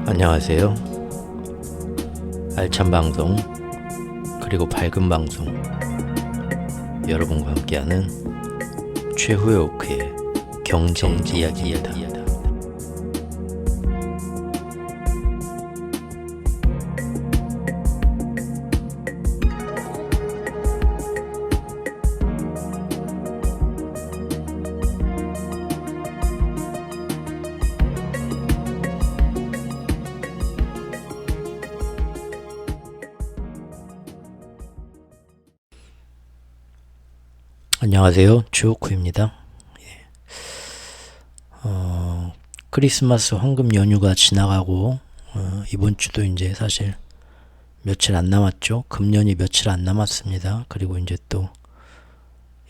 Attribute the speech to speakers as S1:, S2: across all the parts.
S1: 안녕하세요. 알찬 방송 그리고 밝은 방송 여러분과 함께하는 최후의 오크의 경제 이야기입니다. 안녕하세요. 주호쿠입니다. 크리스마스 황금 연휴가 지나가고 이번 주도 이제 사실 며칠 안 남았죠. 금년이 며칠 안 남았습니다. 그리고 이제 또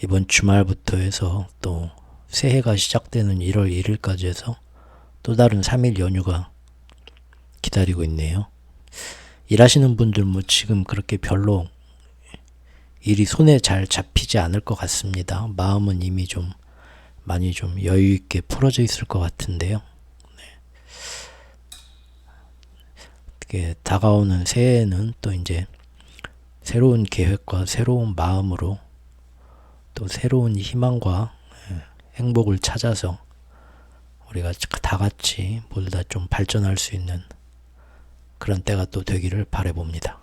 S1: 이번 주말부터 해서 또 새해가 시작되는 1월 1일까지 해서 또 다른 3일 연휴가 기다리고 있네요. 일하시는 분들 뭐 지금 그렇게 별로 일이 손에 잘 잡히지 않을 것 같습니다. 마음은 이미 좀 많이 좀 여유 있게 풀어져 있을 것 같은데요. 네. 다가오는 새해에는 또 이제 새로운 계획과 새로운 마음으로 또 새로운 희망과 행복을 찾아서 우리가 다 같이 모두 다 좀 발전할 수 있는 그런 때가 또 되기를 바라봅니다.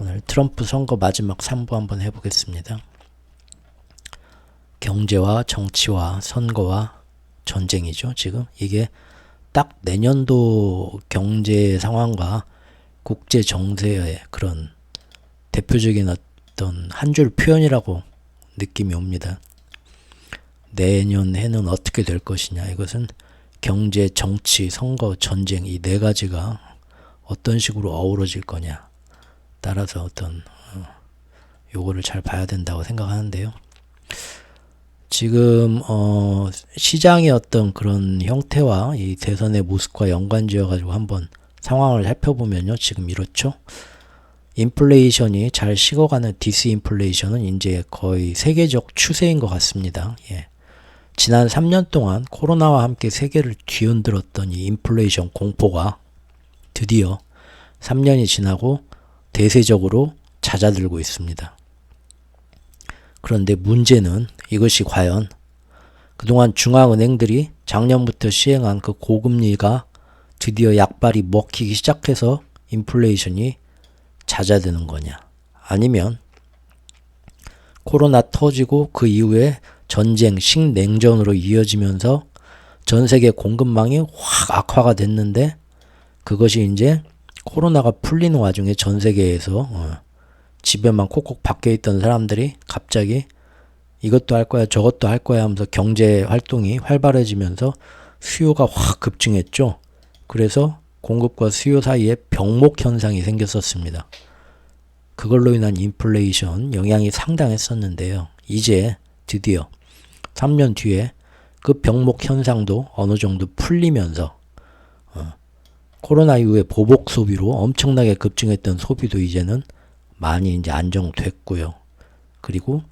S1: 오늘 트럼프 선거 마지막 3부 한번 해보겠습니다. 경제와 정치와 선거와 전쟁이죠. 지금 이게 딱 내년도 경제 상황과 국제 정세의 그런 대표적인 어떤 한 줄 표현이라고 느낌이 옵니다. 내년 해는 어떻게 될 것이냐. 이것은 경제, 정치, 선거, 전쟁 이 네 가지가 어떤 식으로 어우러질 거냐. 따라서 어떤 요거를 잘 봐야 된다고 생각하는데요. 지금 시장의 어떤 그런 형태와 이 대선의 모습과 연관지어 가지고 한번 상황을 살펴보면요. 지금 이렇죠. 인플레이션이 잘 식어가는 디스인플레이션은 이제 거의 세계적 추세인 것 같습니다. 예. 지난 3년 동안 코로나와 함께 세계를 뒤흔들었던 이 인플레이션 공포가 드디어 3년이 지나고 대세적으로 잦아들고 있습니다. 그런데 문제는 이것이 과연 그동안 중앙은행들이 작년부터 시행한 그 고금리가 드디어 약발이 먹히기 시작해서 인플레이션이 잦아드는 거냐, 아니면 코로나 터지고 그 이후에 전쟁, 식냉전으로 이어지면서 전 세계 공급망이 확 악화가 됐는데 그것이 이제 코로나가 풀리는 와중에 전 세계에서 집에만 콕콕 박혀 있던 사람들이 갑자기 이것도 할 거야 저것도 할 거야 하면서 경제 활동이 활발해지면서 수요가 확 급증했죠. 그래서 공급과 수요 사이에 병목 현상이 생겼었습니다. 그걸로 인한 인플레이션 영향이 상당했었는데요. 이제 드디어 3년 뒤에 그 병목 현상도 어느 정도 풀리면서 코로나 이후에 보복 소비로 엄청나게 급증했던 소비도 이제는 많이 이제 안정됐고요. 그리고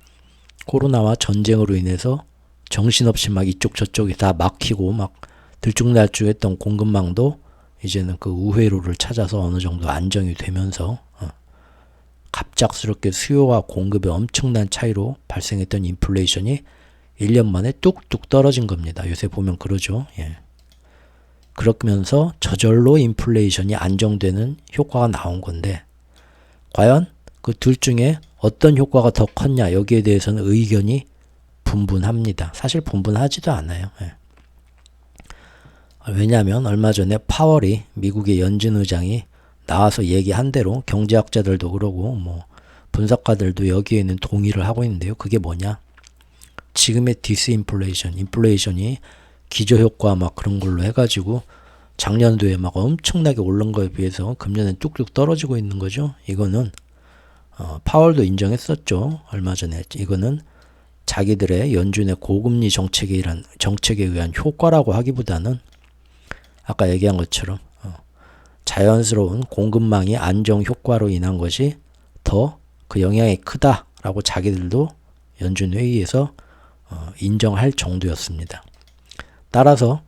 S1: 코로나와 전쟁으로 인해서 정신없이 막 이쪽 저쪽이 다 막히고 막 들쭉날쭉했던 공급망도 이제는 그 우회로를 찾아서 어느 정도 안정이 되면서 갑작스럽게 수요와 공급의 엄청난 차이로 발생했던 인플레이션이 1년 만에 뚝뚝 떨어진 겁니다. 요새 보면 그러죠. 예. 그러면서 저절로 인플레이션이 안정되는 효과가 나온 건데 과연 그 둘 중에 어떤 효과가 더 컸냐, 여기에 대해서는 의견이 분분합니다. 사실 분분하지도 않아요. 예. 왜냐하면 얼마 전에 파월이 미국의 연준 의장이 나와서 얘기한 대로 경제학자들도 그러고 뭐 분석가들도 여기에는 동의를 하고 있는데요. 그게 뭐냐? 지금의 디스인플레이션, 인플레이션이 기저효과 막 그런 걸로 해가지고 작년도에 막 엄청나게 오른 거에 비해서 금년엔 뚝뚝 떨어지고 있는 거죠. 이거는 파월도 인정했었죠. 얼마 전에. 이거는 자기들의 연준의 고금리 정책에 의한 효과라고 하기보다는 아까 얘기한 것처럼 자연스러운 공급망이 안정 효과로 인한 것이 더 그 영향이 크다라고 자기들도 연준 회의에서 인정할 정도였습니다. 따라서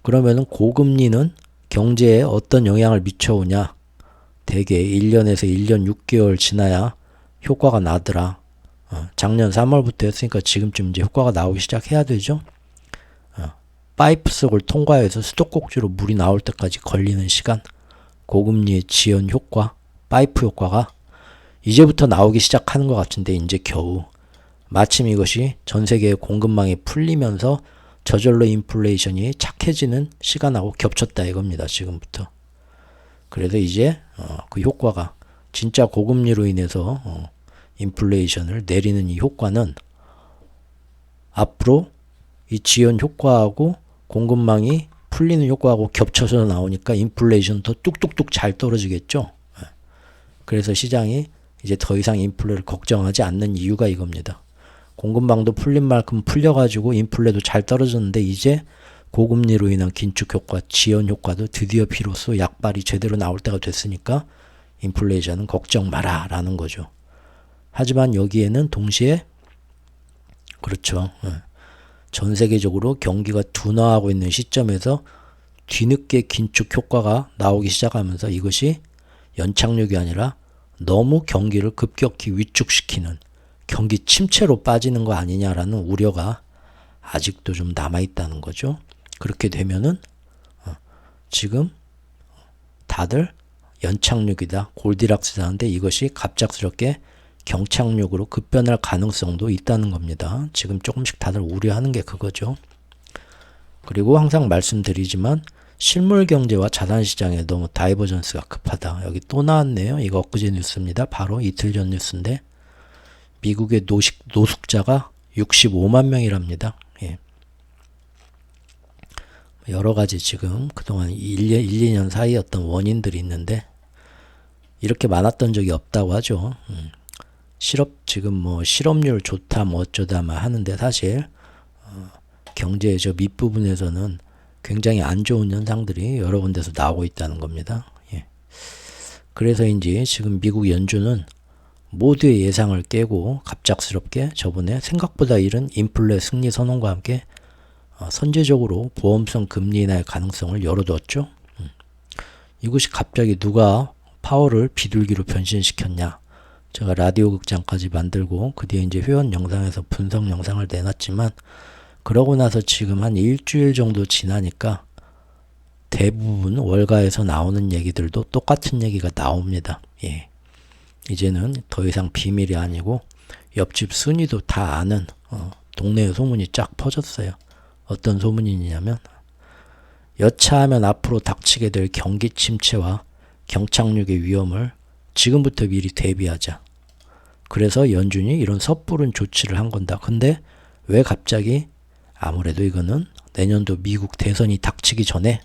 S1: 그러면은 고금리는 경제에 어떤 영향을 미쳐오냐? 대개 1년에서 1년 6개월 지나야 효과가 나더라. 작년 3월부터 했으니까 지금쯤 이제 효과가 나오기 시작해야 되죠. 파이프 속을 통과해서 수도꼭지로 물이 나올 때까지 걸리는 시간, 고금리의 지연 효과, 파이프 효과가 이제부터 나오기 시작하는 것 같은데 이제 겨우 마침 이것이 전 세계의 공급망이 풀리면서 저절로 인플레이션이 착해지는 시간하고 겹쳤다 이겁니다. 지금부터. 그래서 이제 그 효과가 진짜 고금리로 인해서 인플레이션을 내리는 이 효과는 앞으로 이 지연 효과하고 공급망이 풀리는 효과하고 겹쳐서 나오니까 인플레이션 더 뚝뚝뚝 잘 떨어지겠죠. 그래서 시장이 이제 더 이상 인플레를 걱정하지 않는 이유가 이겁니다. 공급망도 풀린 만큼 풀려가지고 인플레도 잘 떨어졌는데 이제 고금리로 인한 긴축 효과, 지연 효과도 드디어 비로소 약발이 제대로 나올 때가 됐으니까 인플레이션은 걱정 마라 라는 거죠. 하지만 여기에는 동시에 그렇죠. 전 세계적으로 경기가 둔화하고 있는 시점에서 뒤늦게 긴축 효과가 나오기 시작하면서 이것이 연착륙이 아니라 너무 경기를 급격히 위축시키는 경기 침체로 빠지는 거 아니냐라는 우려가 아직도 좀 남아있다는 거죠. 그렇게 되면은 지금 다들 연착륙이다, 골디락스다 하는데 이것이 갑작스럽게 경착륙으로 급변할 가능성도 있다는 겁니다. 지금 조금씩 다들 우려하는 게 그거죠. 그리고 항상 말씀드리지만 실물 경제와 자산 시장에 너무 다이버전스가 급하다. 여기 또 나왔네요. 이거 엊그제 뉴스입니다. 바로 이틀 전 뉴스인데 미국의 노숙자가 65만 명이랍니다. 예. 여러 가지 지금 그동안 1, 2년 사이 어떤 원인들이 있는데 이렇게 많았던 적이 없다고 하죠. 지금 뭐 실업률 좋다 뭐 어쩌다 막 하는데 사실 경제의 저 밑부분에서는 굉장히 안 좋은 현상들이 여러 군데서 나오고 있다는 겁니다. 예. 그래서인지 지금 미국 연준은 모두의 예상을 깨고 갑작스럽게 저번에 생각보다 이른 인플레 승리 선언과 함께 선제적으로 보험성 금리 인하의 가능성을 열어두었죠. 이것이 갑자기 누가 파월을 비둘기로 변신시켰냐. 제가 라디오 극장까지 만들고 그 뒤에 이제 회원 영상에서 분석 영상을 내놨지만 그러고 나서 지금 한 일주일 정도 지나니까 대부분 월가에서 나오는 얘기들도 똑같은 얘기가 나옵니다. 예. 이제는 더 이상 비밀이 아니고 옆집 순이도 다 아는 동네의 소문이 쫙 퍼졌어요. 어떤 소문이냐면 여차하면 앞으로 닥치게 될 경기 침체와 경착륙의 위험을 지금부터 미리 대비하자. 그래서 연준이 이런 섣부른 조치를 한 건다. 근데 왜 갑자기 아무래도 이거는 내년도 미국 대선이 닥치기 전에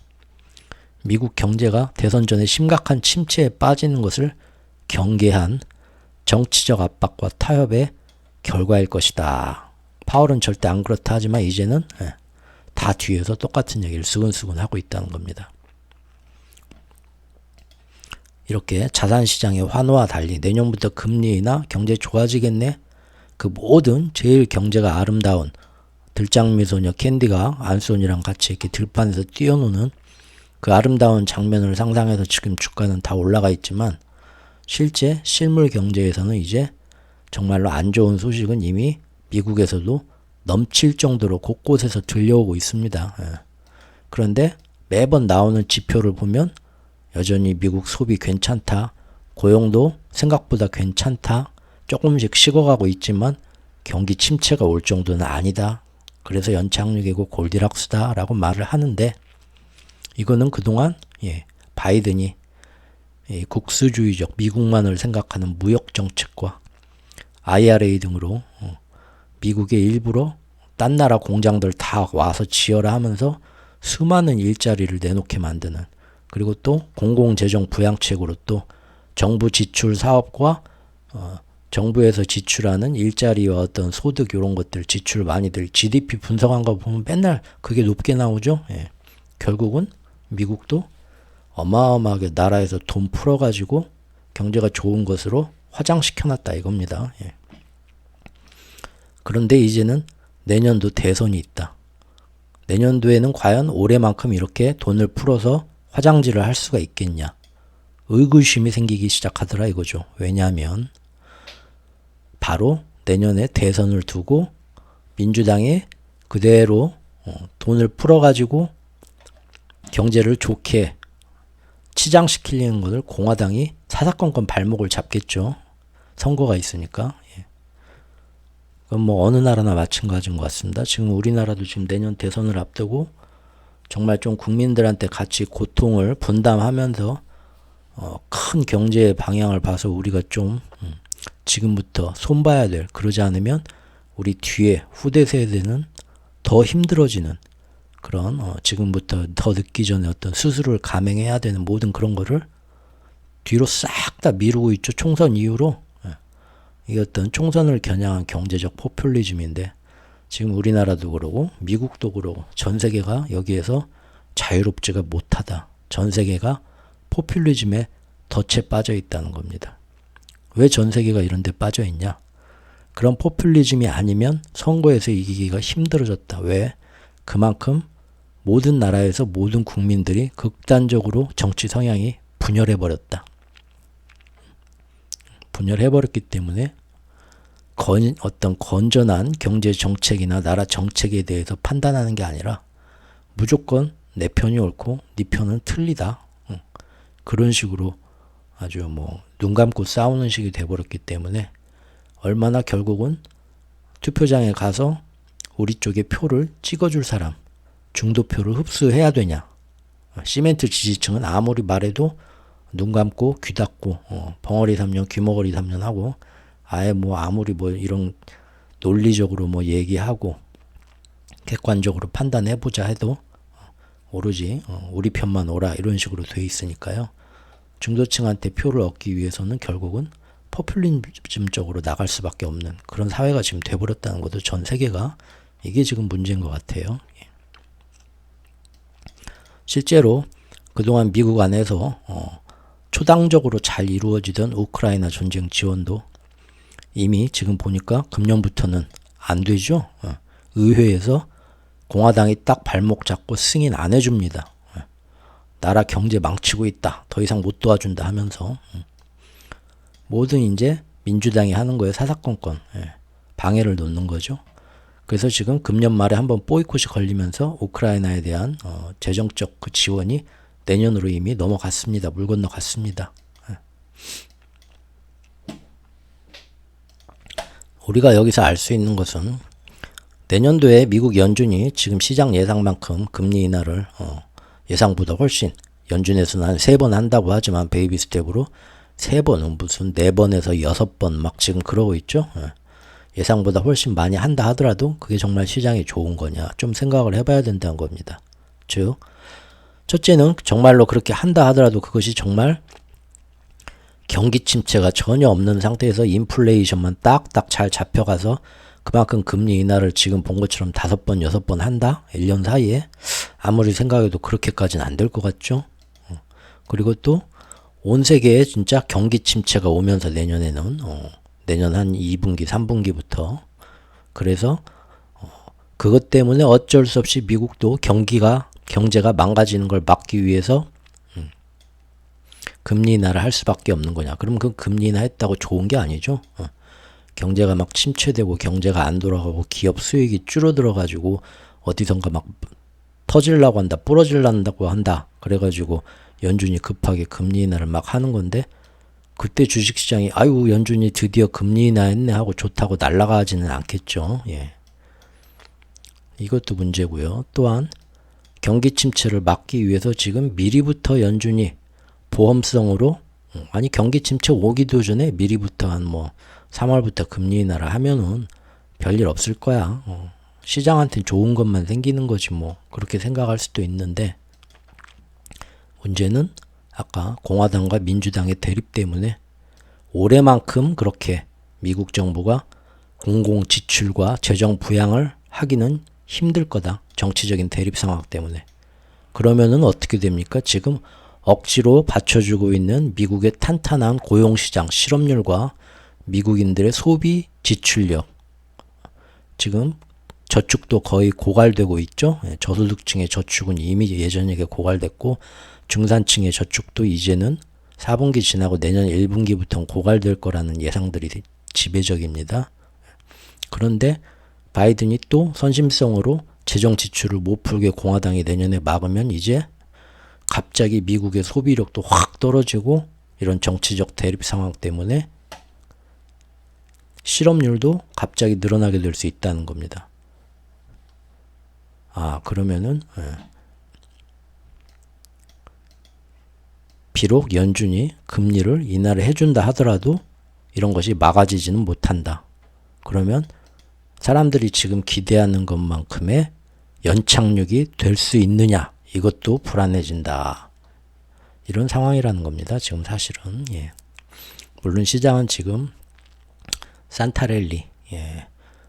S1: 미국 경제가 대선 전에 심각한 침체에 빠지는 것을 경계한 정치적 압박과 타협의 결과일 것이다. 파월은 절대 안 그렇다 하지만 이제는 다 뒤에서 똑같은 얘기를 수근수근 하고 있다는 겁니다. 이렇게 자산시장의 환호와 달리 내년부터 금리나 경제 좋아지겠네? 그 모든 제일 경제가 아름다운 들장미소녀 캔디가 안소니랑 같이 이렇게 들판에서 뛰어노는 그 아름다운 장면을 상상해서 지금 주가는 다 올라가 있지만 실제 실물 경제에서는 이제 정말로 안 좋은 소식은 이미 미국에서도 넘칠 정도로 곳곳에서 들려오고 있습니다. 그런데 매번 나오는 지표를 보면 여전히 미국 소비 괜찮다, 고용도 생각보다 괜찮다, 조금씩 식어가고 있지만 경기 침체가 올 정도는 아니다. 그래서 연착륙이고 골디락스다 라고 말을 하는데 이거는 그동안 바이든이 국수주의적 미국만을 생각하는 무역정책과 IRA 등으로 미국에 일부러 딴 나라 공장들 다 와서 지어라 하면서 수많은 일자리를 내놓게 만드는 그리고 또 공공재정 부양책으로 또 정부 지출 사업과 정부에서 지출하는 일자리와 어떤 소득 이런 것들 지출 많이들 GDP 분석한 거 보면 맨날 그게 높게 나오죠. 결국은 미국도 어마어마하게 나라에서 돈 풀어가지고 경제가 좋은 것으로 화장시켜놨다 이겁니다. 그런데 이제는 내년도 대선이 있다. 내년도에는 과연 올해만큼 이렇게 돈을 풀어서 화장지를 할 수가 있겠냐. 의구심이 생기기 시작하더라 이거죠. 왜냐하면 바로 내년에 대선을 두고 민주당이 그대로 돈을 풀어가지고 경제를 좋게 치장시키려는 것을 공화당이 사사건건 발목을 잡겠죠. 선거가 있으니까. 예. 그건 뭐 어느 나라나 마찬가지인 것 같습니다. 지금 우리나라도 지금 내년 대선을 앞두고 정말 좀 국민들한테 같이 고통을 분담하면서 큰 경제의 방향을 봐서 우리가 좀 지금부터 손봐야 될, 그러지 않으면 우리 뒤에 후대 세대는 더 힘들어지는 그런 지금부터 더 늦기 전에 어떤 수술을 감행해야 되는 모든 그런 거를 뒤로 싹 다 미루고 있죠. 총선 이후로. 이게 어떤 총선을 겨냥한 경제적 포퓰리즘인데 지금 우리나라도 그러고 미국도 그러고 전 세계가 여기에서 자유롭지가 못하다. 전 세계가 포퓰리즘에 덫에 빠져 있다는 겁니다. 왜 전 세계가 이런 데 빠져 있냐? 그런 포퓰리즘이 아니면 선거에서 이기기가 힘들어졌다. 왜? 그만큼 모든 나라에서 모든 국민들이 극단적으로 정치 성향이 분열해버렸다. 분열해버렸기 때문에 어떤 건전한 경제 정책이나 나라 정책에 대해서 판단하는 게 아니라 무조건 내 편이 옳고 네 편은 틀리다. 그런 식으로 아주 뭐 눈 감고 싸우는 식이 돼버렸기 때문에 얼마나 결국은 투표장에 가서 우리 쪽에 표를 찍어줄 사람, 중도표를 흡수해야 되냐. 시멘트 지지층은 아무리 말해도 눈 감고 귀 닫고 벙어리 3년 귀머거리 3년 하고 아예 뭐 아무리 뭐 이런 논리적으로 뭐 얘기하고 객관적으로 판단해보자 해도 오로지 우리 편만 오라 이런 식으로 돼 있으니까요. 중도층한테 표를 얻기 위해서는 결국은 포퓰리즘적으로 나갈 수밖에 없는 그런 사회가 지금 돼버렸다는 것도 전 세계가 이게 지금 문제인 것 같아요. 실제로 그동안 미국 안에서 초당적으로 잘 이루어지던 우크라이나 전쟁 지원도 이미 지금 보니까 금년부터는 안 되죠. 의회에서 공화당이 딱 발목 잡고 승인 안 해줍니다. 나라 경제 망치고 있다. 더 이상 못 도와준다 하면서 모든 이제 민주당이 하는 거에 사사건건 방해를 놓는 거죠. 그래서 지금 금년 말에 한번 보이콧이 걸리면서 우크라이나에 대한 재정적 그 지원이 내년으로 이미 넘어갔습니다. 물 건너갔습니다. 우리가 여기서 알 수 있는 것은 내년도에 미국 연준이 지금 시장 예상만큼 금리 인하를 예상보다 훨씬 연준에서는 한 3번 한다고 하지만 베이비 스텝으로 3번은 무슨 4번에서 6번 막 지금 그러고 있죠. 예상보다 훨씬 많이 한다 하더라도 그게 정말 시장이 좋은 거냐 좀 생각을 해봐야 된다는 겁니다. 즉 첫째는 정말로 그렇게 한다 하더라도 그것이 정말 경기 침체가 전혀 없는 상태에서 인플레이션만 딱딱 잘 잡혀가서 그만큼 금리 인하를 지금 본 것처럼 5번, 6번 한다? 1년 사이에? 아무리 생각해도 그렇게까지는 안 될 것 같죠? 그리고 또 온 세계에 진짜 경기 침체가 오면서 내년에는 내년 한 2분기, 3분기부터 그래서 그것 때문에 어쩔 수 없이 미국도 경제가 망가지는 걸 막기 위해서 금리 인하를 할 수밖에 없는 거냐. 그럼 그 금리 인하 했다고 좋은 게 아니죠. 경제가 막 침체되고 경제가 안 돌아가고 기업 수익이 줄어들어가지고 어디선가 막 터질라고 한다, 부러질란다고 한다. 그래가지고 연준이 급하게 금리 인하를 막 하는 건데 그때 주식시장이 아유 연준이 드디어 금리 인하 했네 하고 좋다고 날아가지는 않겠죠. 예. 이것도 문제고요. 또한 경기 침체를 막기 위해서 지금 미리부터 연준이 보험성으로 아니 경기 침체 오기도 전에 미리부터 한 뭐 3월부터 금리 인하를 하면은 별일 없을 거야. 시장한테는 좋은 것만 생기는 거지 뭐 그렇게 생각할 수도 있는데 문제는 아까 공화당과 민주당의 대립 때문에 올해만큼 그렇게 미국 정부가 공공 지출과 재정 부양을 하기는 힘들 거다. 정치적인 대립 상황 때문에. 그러면은 어떻게 됩니까? 지금 억지로 받쳐주고 있는 미국의 탄탄한 고용시장 실업률과 미국인들의 소비 지출력 지금 저축도 거의 고갈되고 있죠. 저소득층의 저축은 이미 예전에 고갈됐고 중산층의 저축도 이제는 4분기 지나고 내년 1분기부터 고갈될 거라는 예상들이 지배적입니다. 그런데 바이든이 또 선심성으로 재정 지출을 못 풀게 공화당이 내년에 막으면 이제 갑자기 미국의 소비력도 확 떨어지고 이런 정치적 대립 상황 때문에 실업률도 갑자기 늘어나게 될 수 있다는 겁니다. 그러면은 비록 연준이 금리를 인하를 해준다 하더라도 이런 것이 막아지지는 못한다. 그러면 사람들이 지금 기대하는 것만큼의 연착륙이 될 수 있느냐, 이것도 불안해진다. 이런 상황이라는 겁니다. 지금 사실은. 물론 시장은 지금 산타랠리,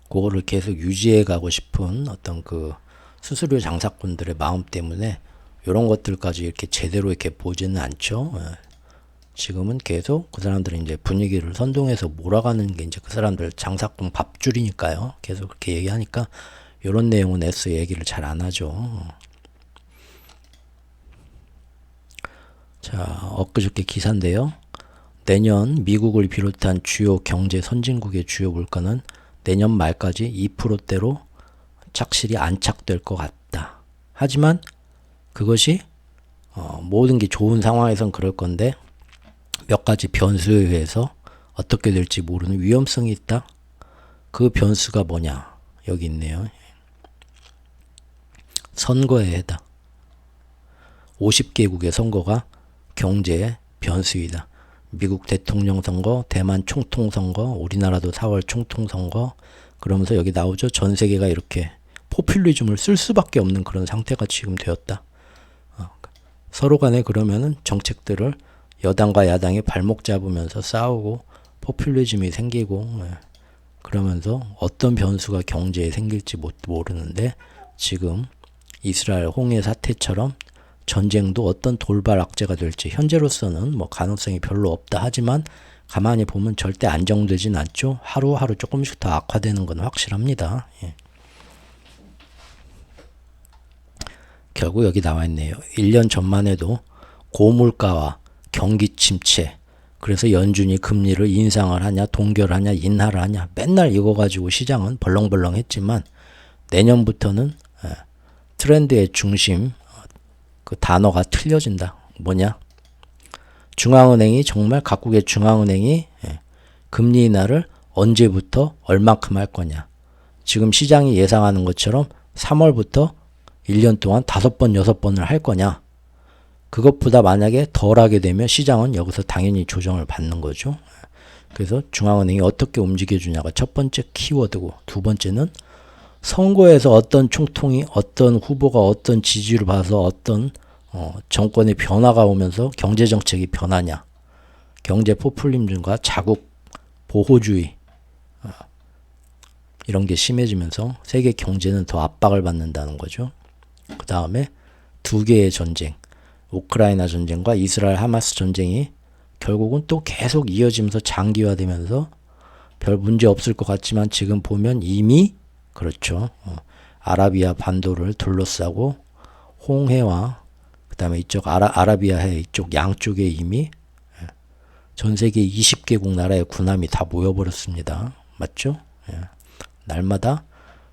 S1: 그거를 계속 유지해 가고 싶은 어떤 그 수수료 장사꾼들의 마음 때문에 이런 것들까지 이렇게 제대로 이렇게 보지는 않죠. 지금은 계속 그 사람들이 이제 분위기를 선동해서 몰아가는 게 이제 그 사람들 장사꾼 밥줄이니까요. 계속 그렇게 얘기하니까 이런 내용은 애써 얘기를 잘 안 하죠. 자, 엊그저께 기사인데요. 내년 미국을 비롯한 주요 경제 선진국의 주요 물가는 내년 말까지 2%대로 착실히 안착될 것 같다. 하지만 그것이 모든 게 좋은 상황에선 그럴 건데 몇 가지 변수에 의해서 어떻게 될지 모르는 위험성이 있다. 그 변수가 뭐냐? 여기 있네요. 선거에 해당. 50개국의 선거가 경제의 변수이다. 미국 대통령 선거, 대만 총통 선거, 우리나라도 4월 총통 선거. 그러면서 여기 나오죠. 전 세계가 이렇게 포퓰리즘을 쓸 수밖에 없는 그런 상태가 지금 되었다. 서로 간에 그러면은 정책들을 여당과 야당이 발목 잡으면서 싸우고 포퓰리즘이 생기고 그러면서 어떤 변수가 경제에 생길지 모르는데 지금 이스라엘 홍해 사태처럼 전쟁도 어떤 돌발 악재가 될지 현재로서는 뭐 가능성이 별로 없다 하지만 가만히 보면 절대 안정되진 않죠. 하루하루 조금씩 더 악화되는 건 확실합니다. 결국 여기 나와 있네요. 1년 전만 해도 고물가와 경기 침체, 그래서 연준이 금리를 인상을 하냐 동결하냐 인하를 하냐 맨날 이거 가지고 시장은 벌렁벌렁 했지만 내년부터는 트렌드의 중심 그 단어가 틀려진다. 뭐냐? 중앙은행이 정말 각국의 중앙은행이 금리 인하를 언제부터 얼마큼 할 거냐. 지금 시장이 예상하는 것처럼 3월부터 1년 동안 5번, 6번을 할 거냐. 그것보다 만약에 덜 하게 되면 시장은 여기서 당연히 조정을 받는 거죠. 그래서 중앙은행이 어떻게 움직여주냐가 첫 번째 키워드고 두 번째는 선거에서 어떤 총통이 어떤 후보가 어떤 지지를 봐서 어떤 정권의 변화가 오면서 경제정책이 변하냐. 경제 포퓰리즘과 자국 보호주의 이런 게 심해지면서 세계 경제는 더 압박을 받는다는 거죠. 그 다음에 두 개의 전쟁, 우크라이나 전쟁과 이스라엘 하마스 전쟁이 결국은 또 계속 이어지면서 장기화되면서 별 문제 없을 것 같지만 지금 보면 이미 그렇죠. 아라비아 반도를 둘러싸고 홍해와 그 다음에 이쪽 아라비아해 이쪽 양쪽에 이미 전 세계 20개국 나라의 군함이 다 모여버렸습니다. 맞죠? 날마다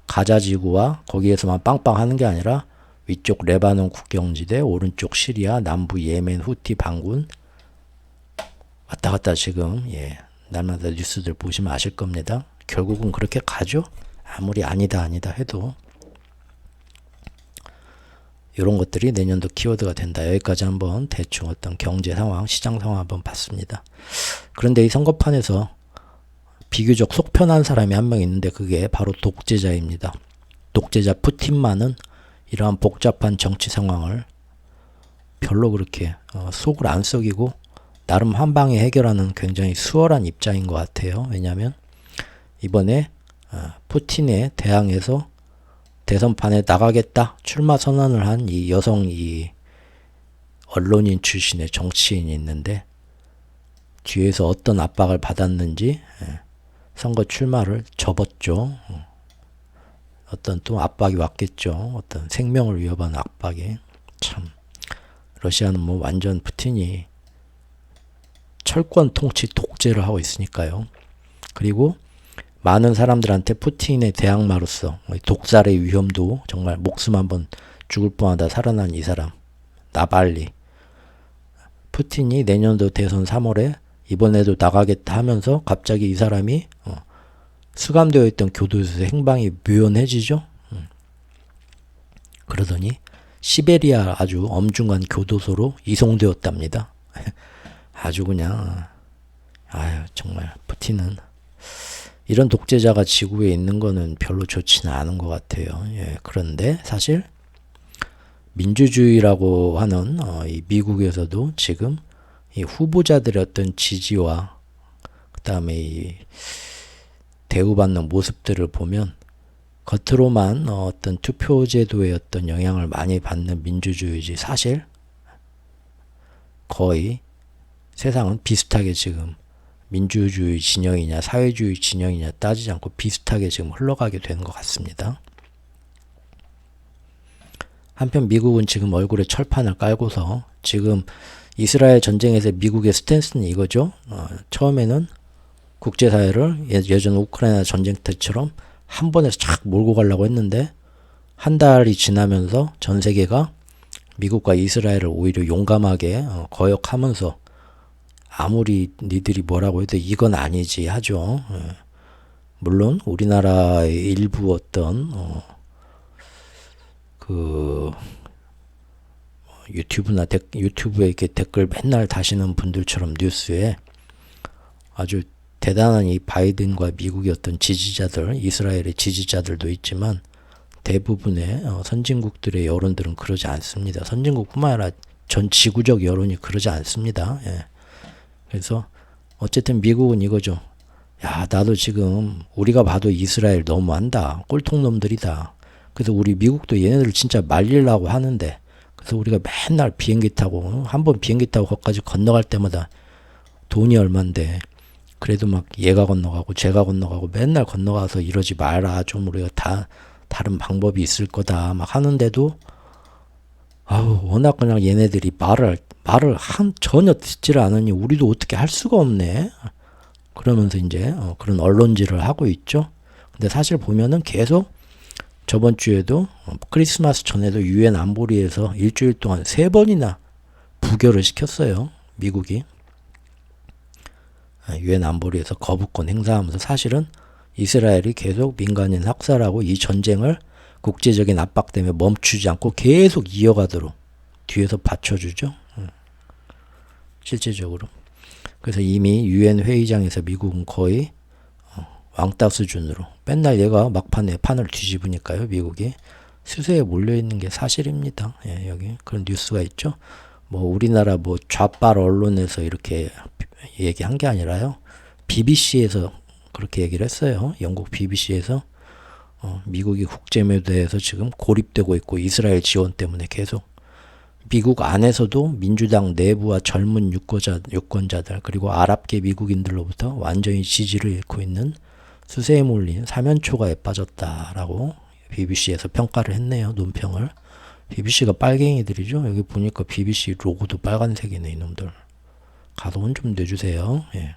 S1: 가자지구와 거기에서만 빵빵하는 게 아니라 위쪽 레바논 국경지대, 오른쪽 시리아, 남부 예멘 후티 반군 왔다 갔다 지금 날마다 뉴스들 보시면 아실 겁니다. 결국은 그렇게 가죠. 아무리 아니다 해도 이런 것들이 내년도 키워드가 된다. 여기까지 한번 대충 어떤 경제 상황, 시장 상황 한번 봤습니다. 그런데 이 선거판에서 비교적 속편한 사람이 한 명 있는데 그게 바로 독재자입니다. 독재자 푸틴만은 이러한 복잡한 정치 상황을 별로 그렇게 속을 안 썩이고 나름 한 방에 해결하는 굉장히 수월한 입장인 것 같아요. 왜냐하면 이번에 푸틴에 대항해서 대선판에 나가겠다 출마 선언을 한 이 여성 이 언론인 출신의 정치인이 있는데 뒤에서 어떤 압박을 받았는지 선거 출마를 접었죠. 어떤 또 압박이 왔겠죠. 어떤 생명을 위협하는 압박이. 참 러시아는 뭐 완전 푸틴이 철권 통치 독재를 하고 있으니까요. 그리고 많은 사람들한테 푸틴의 대항마로서 독살의 위험도 정말 목숨 한번 죽을 뻔하다 살아난 이 사람 나발리. 푸틴이 내년도 대선 3월에 이번에도 나가겠다 하면서 갑자기 이 사람이 수감되어 있던 교도소에서 행방이 묘연해지죠. 그러더니 시베리아 아주 엄중한 교도소로 이송되었답니다. 아주 그냥 아유 정말 푸틴은 이런 독재자가 지구에 있는 거는 별로 좋지는 않은 것 같아요. 예, 그런데 사실 민주주의라고 하는 이 미국에서도 지금 이 후보자들의 어떤 지지와 그 다음에 이 대우받는 모습들을 보면 겉으로만 어떤 투표제도의 어떤 영향을 많이 받는 민주주의지 사실 거의 세상은 비슷하게 지금 민주주의 진영이냐 사회주의 진영이냐 따지지 않고 비슷하게 지금 흘러가게 되는 것 같습니다. 한편 미국은 지금 얼굴에 철판을 깔고서 지금 이스라엘 전쟁에서 미국의 스탠스는 이거죠. 처음에는 국제사회를 예전 우크라이나 전쟁 때처럼 한 번에 쫙 몰고 가려고 했는데 한 달이 지나면서 전 세계가 미국과 이스라엘을 오히려 용감하게 거역하면서 아무리 니들이 뭐라고 해도 이건 아니지 하죠. 물론 우리나라의 일부 어떤 그 유튜브에 이렇게 댓글 맨날 다시는 분들처럼 뉴스에 아주 대단한 이 바이든과 미국의 어떤 지지자들, 이스라엘의 지지자들도 있지만 대부분의 선진국들의 여론들은 그러지 않습니다. 선진국뿐만 아니라 전 지구적 여론이 그러지 않습니다. 예. 그래서 어쨌든 미국은 이거죠. 야, 나도 지금 우리가 봐도 이스라엘 너무한다. 꼴통놈들이다. 그래서 우리 미국도 얘네들 진짜 말리려고 하는데 그래서 우리가 맨날 비행기 타고 한 번 비행기 타고 거기까지 건너갈 때마다 돈이 얼만데 그래도 막 얘가 건너가고 제가 건너가고 맨날 건너가서 이러지 마라. 좀 우리가 다른 방법이 있을 거다. 막 하는데도 아우 워낙 그냥 얘네들이 말을 전혀 듣지를 않으니 우리도 어떻게 할 수가 없네. 그러면서 이제 그런 언론질을 하고 있죠. 근데 사실 보면은 계속 저번 주에도 크리스마스 전에도 유엔 안보리에서 일주일 동안 3번이나 부결을 시켰어요. 미국이. 유엔 안보리에서 거부권 행사하면서 사실은 이스라엘이 계속 민간인 학살하고 이 전쟁을 국제적인 압박 때문에 멈추지 않고 계속 이어가도록 뒤에서 받쳐주죠. 실제적으로. 그래서 이미 유엔 회의장에서 미국은 거의 왕따 수준으로 맨날 얘가 막판에 판을 뒤집으니까요. 미국이 수세에 몰려있는 게 사실입니다. 예, 여기 그런 뉴스가 있죠. 뭐 우리나라 뭐 좌빨 언론에서 이렇게 얘기한 게 아니라요. BBC에서 그렇게 얘기를 했어요. 영국 BBC에서 미국이 국제무대에서 지금 고립되고 있고 이스라엘 지원 때문에 계속 미국 안에서도 민주당 내부와 젊은 유권자들 그리고 아랍계 미국인들로부터 완전히 지지를 잃고 있는 수세에 몰린 사면초가에 빠졌다라고 BBC에서 평가를 했네요. 논평을. BBC가 빨갱이들이죠. 여기 보니까 BBC 로고도 빨간색이네 이놈들. 가동은 좀 내주세요. 예.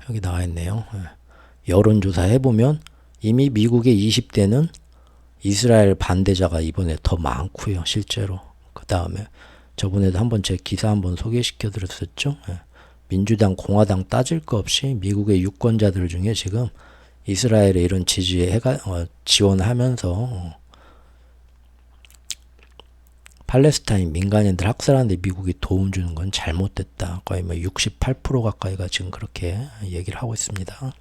S1: 여기 나와 있네요. 예. 여론조사 해보면 이미 미국의 20대는 이스라엘 반대자가 이번에 더 많고요. 실제로. 그 다음에 저번에도 한번 제 기사 한번 소개시켜 드렸었죠. 예. 민주당, 공화당 따질 거 없이 미국의 유권자들 중에 지금 이스라엘의 이런 지지에 지원하면서 팔레스타인 민간인들 학살하는데 미국이 도움 주는 건 잘못됐다. 거의 뭐 68% 가까이가 지금 그렇게 얘기를 하고 있습니다.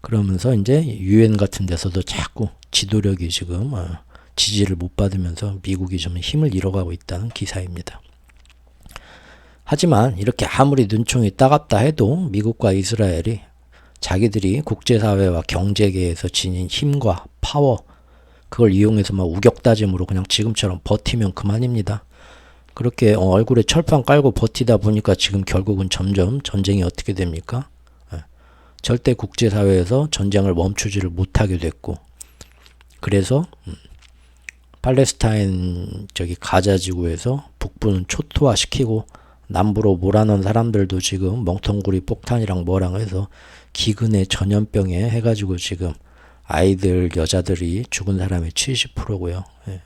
S1: 그러면서 이제 유엔 같은 데서도 자꾸 지도력이 지금 지지를 못 받으면서 미국이 좀 힘을 잃어가고 있다는 기사입니다. 하지만 이렇게 아무리 눈총이 따갑다 해도 미국과 이스라엘이 자기들이 국제사회와 경제계에서 지닌 힘과 파워 그걸 이용해서 막 우격다짐으로 그냥 지금처럼 버티면 그만입니다. 그렇게 얼굴에 철판 깔고 버티다 보니까 지금 결국은 점점 전쟁이 어떻게 됩니까? 절대 국제사회에서 전쟁을 멈추지를 못하게 됐고, 그래서 팔레스타인 가자 지구에서 북부는 초토화시키고 남부로 몰아넣은 사람들도 지금 멍텅구리 폭탄이랑 뭐랑 해서 기근에 전염병에 해가지고 지금 아이들 여자들이 죽은 사람의 70%고요. 예.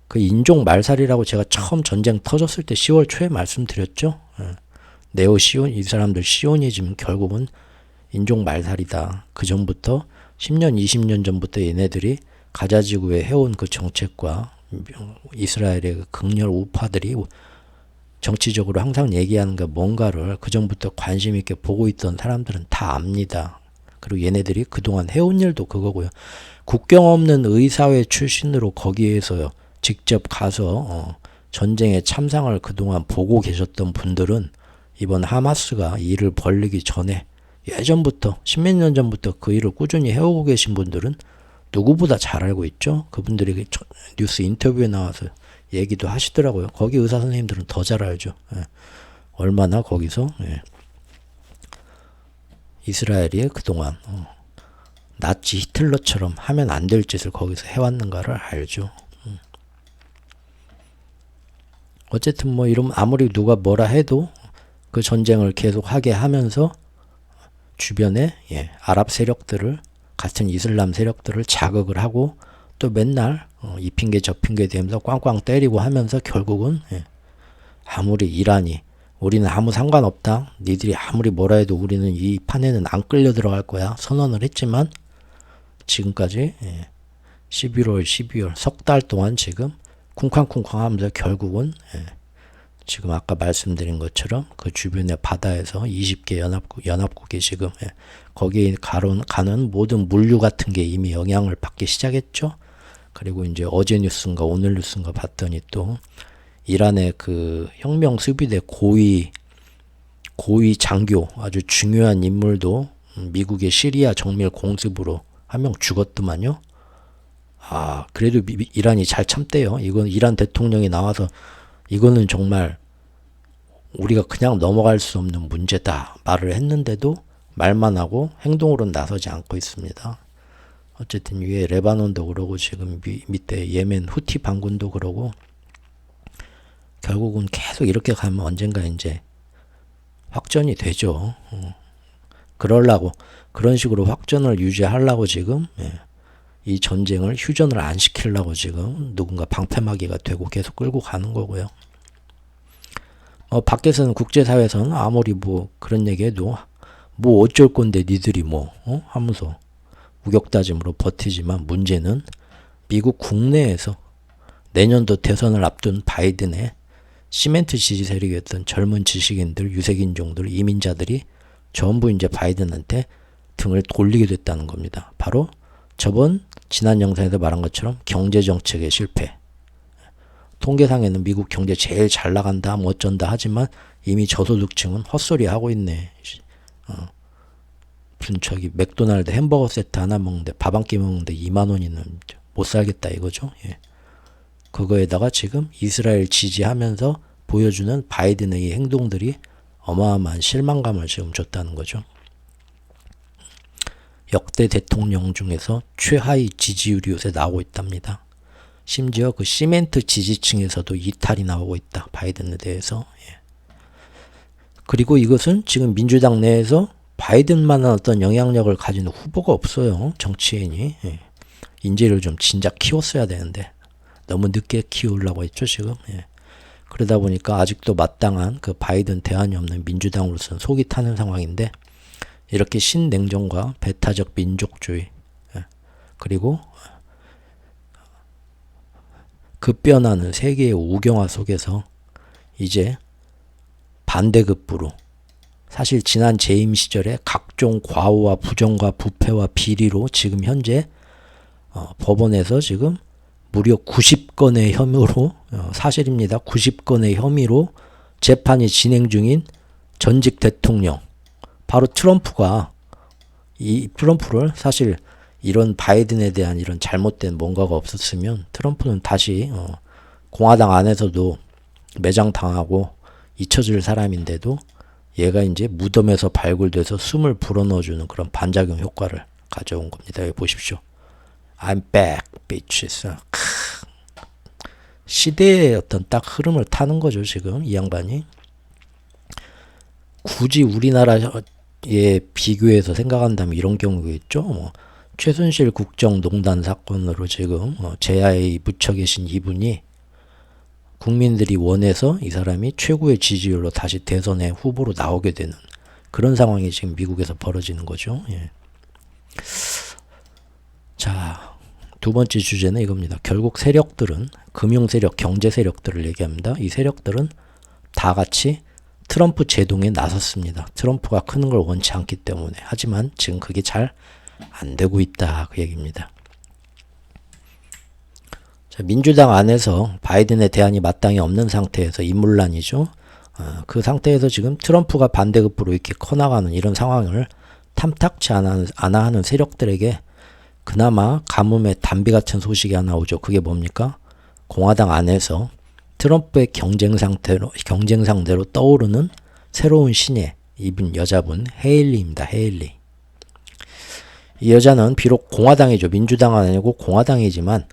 S1: 그 인종 말살이라고 제가 처음 전쟁 터졌을 때 10월 초에 말씀드렸죠. 예. 네오시온 이 사람들 시오니즘 결국은 인종 말살이다. 그 전부터 10년 20년 전부터 얘네들이 가자 지구에 해온 그 정책과 이스라엘의 그 극렬 우파들이 정치적으로 항상 얘기하는 게 뭔가를 그 전부터 관심 있게 보고 있던 사람들은 다 압니다. 그리고 얘네들이 그동안 해온 일도 그거고요. 국경 없는 의사회 출신으로 거기에서요 직접 가서 전쟁의 참상을 그동안 보고 계셨던 분들은 이번 하마스가 이 일을 벌리기 전에 예전부터 10몇 년 전부터 그 일을 꾸준히 해오고 계신 분들은 누구보다 잘 알고 있죠. 그분들이 뉴스 인터뷰에 나와서 얘기도 하시더라고요. 거기 의사 선생님들은 더 잘 알죠. 예. 얼마나 거기서 이스라엘이 그동안 나치 히틀러처럼 하면 안 될 짓을 거기서 해왔는가를 알죠. 어쨌든 뭐 이러면 아무리 누가 뭐라 해도 그 전쟁을 계속 하게 하면서 주변에 아랍 세력들을 같은 이슬람 세력들을 자극을 하고 또 맨날 이 핑계 저 핑계 대면서 꽝꽝 때리고 하면서 결국은 아무리 이란이 우리는 아무 상관없다. 니들이 아무리 뭐라 해도 우리는 이 판에는 안 끌려 들어갈 거야. 선언을 했지만 지금까지 11월, 12월 석 달 동안 지금 쿵쾅쿵쾅 하면서 결국은 지금 아까 말씀드린 것처럼 그 주변의 바다에서 20개 연합국이 지금 거기에 가는 모든 물류 같은 게 이미 영향을 받기 시작했죠. 그리고 이제 어제 뉴스인가 오늘 뉴스인가 봤더니 또 이란의 그 혁명 수비대 고위 장교 아주 중요한 인물도 미국의 시리아 정밀 공습으로 한 명 죽었더만요. 아, 그래도 이란이 잘 참대요. 이건 이란 대통령이 나와서 이거는 정말 우리가 그냥 넘어갈 수 없는 문제다 말을 했는데도 말만 하고 행동으로는 나서지 않고 있습니다. 어쨌든 위에 레바논도 그러고 지금 밑에 예멘 후티 반군도 그러고 결국은 계속 이렇게 가면 언젠가 이제 확전이 되죠. 그러려고 그런 식으로 확전을 유지하려고 지금 이 전쟁을 휴전을 안 시키려고 지금 누군가 방패막이가 되고 계속 끌고 가는 거고요. 밖에서는 국제사회에서는 아무리 뭐 그런 얘기해도 뭐 어쩔 건데 니들이 뭐 하면서 우격다짐으로 버티지만 문제는 미국 국내에서 내년도 대선을 앞둔 바이든의 시멘트 지지 세력이었던 젊은 지식인들, 유색인종들, 이민자들이 전부 이제 바이든한테 등을 돌리게 됐다는 겁니다. 바로 지난 영상에서 말한 것처럼 경제정책의 실패. 통계상에는 미국 경제 제일 잘 나간다, 뭐 어쩐다 하지만 이미 저소득층은 헛소리 하고 있네. 무슨 맥도날드 햄버거 세트 하나 먹는데 밥 한 끼 먹는데 2만 원이면 못 살겠다 이거죠. 그거에다가 지금 이스라엘 지지하면서 보여주는 바이든의 행동들이 어마어마한 실망감을 지금 줬다는 거죠. 역대 대통령 중에서 최하위 지지율이 요새 나오고 있답니다. 심지어 그 시멘트 지지층에서도 이탈이 나오고 있다. 바이든에 대해서. 그리고 이것은 지금 민주당 내에서 바이든만한 어떤 영향력을 가진 후보가 없어요. 정치인이. 인재를 좀 진작 키웠어야 되는데 너무 늦게 키우려고 했죠 지금. 그러다 보니까 아직도 마땅한 그 바이든 대안이 없는 민주당으로서는 속이 타는 상황인데 이렇게 신냉정과 배타적 민족주의 그리고 급변하는 세계의 우경화 속에서 이제 반대급부로 사실 지난 재임 시절에 각종 과오와 부정과 부패와 비리로 지금 현재 법원에서 지금 무려 90건의 혐의로 사실입니다. 90건의 혐의로 재판이 진행 중인 전직 대통령 바로 트럼프가 이 트럼프를 사실 이런 바이든에 대한 이런 잘못된 뭔가가 없었으면 트럼프는 다시 공화당 안에서도 매장당하고 잊혀질 사람인데도 얘가 이제 무덤에서 발굴돼서 숨을 불어넣어주는 그런 반작용 효과를 가져온 겁니다. 여기 보십시오. I'm back, bitches. 시대의 어떤 딱 흐름을 타는 거죠, 지금 이 양반이. 굳이 우리나라에 비교해서 생각한다면 이런 경우겠죠. 최순실 국정농단 사건으로 지금 제야에 묻혀 계신 이분이 국민들이 원해서 이 사람이 최고의 지지율로 다시 대선에 후보로 나오게 되는 그런 상황이 지금 미국에서 벌어지는 거죠. 예. 자, 두 번째 주제는 이겁니다. 결국 세력들은 금융 세력, 경제 세력들을 얘기합니다. 이 세력들은 다 같이 트럼프 제동에 나섰습니다. 트럼프가 크는 걸 원치 않기 때문에. 하지만 지금 그게 잘 안 되고 있다. 그 얘기입니다. 자, 민주당 안에서 바이든의 대안이 마땅히 없는 상태에서 인물난이죠. 그 상태에서 지금 트럼프가 반대급부로 이렇게 커나가는 이런 상황을 탐탁치 않아 하는 세력들에게 그나마 가뭄의 단비 같은 소식이 하나 오죠. 그게 뭡니까? 공화당 안에서 트럼프의 경쟁 상대로 떠오르는 새로운 신예, 이분 여자분 헤일리입니다. 헤일리. 이 여자는 비록 공화당이죠. 민주당은 아니고 공화당이지만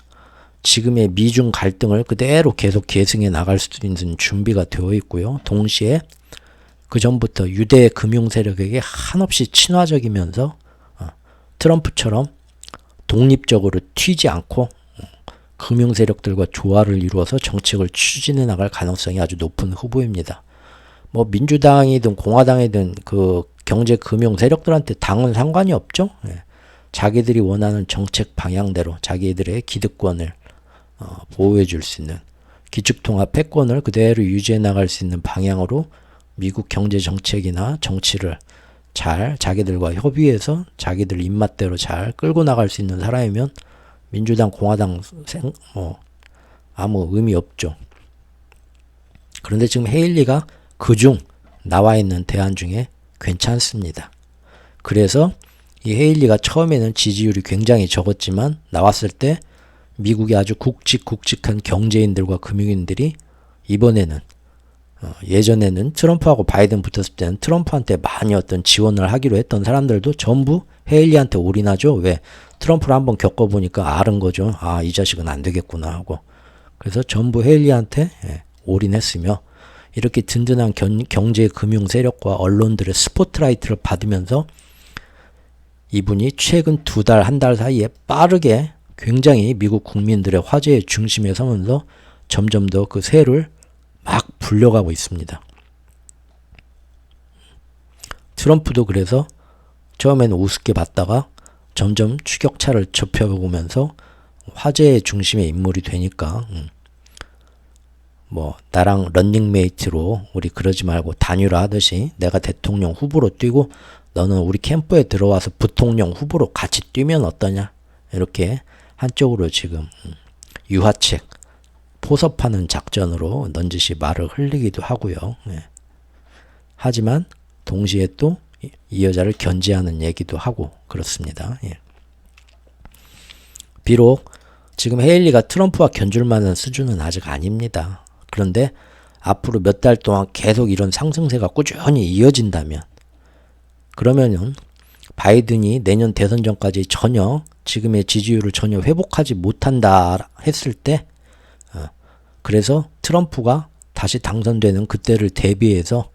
S1: 지금의 미중 갈등을 그대로 계속 계승해 나갈 수 있는 준비가 되어 있고요. 동시에 그 전부터 유대 금융 세력에게 한없이 친화적이면서 트럼프처럼 독립적으로 튀지 않고 금융 세력들과 조화를 이루어서 정책을 추진해 나갈 가능성이 아주 높은 후보입니다. 뭐 민주당이든 공화당이든 그 경제 금융 세력들한테 당은 상관이 없죠. 예. 자기들이 원하는 정책 방향대로 자기들의 기득권을 보호해 줄 수 있는 기축통화 패권을 그대로 유지해 나갈 수 있는 방향으로 미국 경제 정책이나 정치를 잘 자기들과 협의해서 자기들 입맛대로 잘 끌고 나갈 수 있는 사람이면 민주당, 공화당 아무 의미 없죠. 그런데 지금 헤일리가 그중 나와 있는 대안 중에 괜찮습니다. 그래서 이 헤일리가 처음에는 지지율이 굉장히 적었지만 나왔을 때 미국의 아주 굵직굵직한 경제인들과 금융인들이 이번에는 예전에는 트럼프하고 바이든 붙었을 때는 트럼프한테 많이 어떤 지원을 하기로 했던 사람들도 전부 헤일리한테 올인하죠. 왜? 트럼프를 한번 겪어보니까 아는 거죠. 아, 이 자식은 안 되겠구나 하고. 그래서 전부 헤일리한테 올인했으며 이렇게 든든한 경제 금융 세력과 언론들의 스포트라이트를 받으면서 이분이 최근 두 달, 한 달 사이에 빠르게 굉장히 미국 국민들의 화제의 중심에 서면서 점점 더 그 세를 막 불려가고 있습니다. 트럼프도 그래서 처음에는 우습게 봤다가 점점 추격차를 좁혀보면서 화제의 중심의 인물이 되니까 뭐 나랑 런닝메이트로 우리 그러지 말고 단일화 하듯이 내가 대통령 후보로 뛰고 너는 우리 캠프에 들어와서 부통령 후보로 같이 뛰면 어떠냐 이렇게 한쪽으로 지금 유화책 포섭하는 작전으로 넌지시 말을 흘리기도 하고요. 예. 하지만 동시에 또 이 여자를 견제하는 얘기도 하고 그렇습니다. 예. 비록 지금 헤일리가 트럼프와 견줄 만한 수준은 아직 아닙니다. 그런데 앞으로 몇 달 동안 계속 이런 상승세가 꾸준히 이어진다면 그러면은 바이든이 내년 대선 전까지 전혀 지금의 지지율을 전혀 회복하지 못한다 했을 때 그래서 트럼프가 다시 당선되는 그때를 대비해서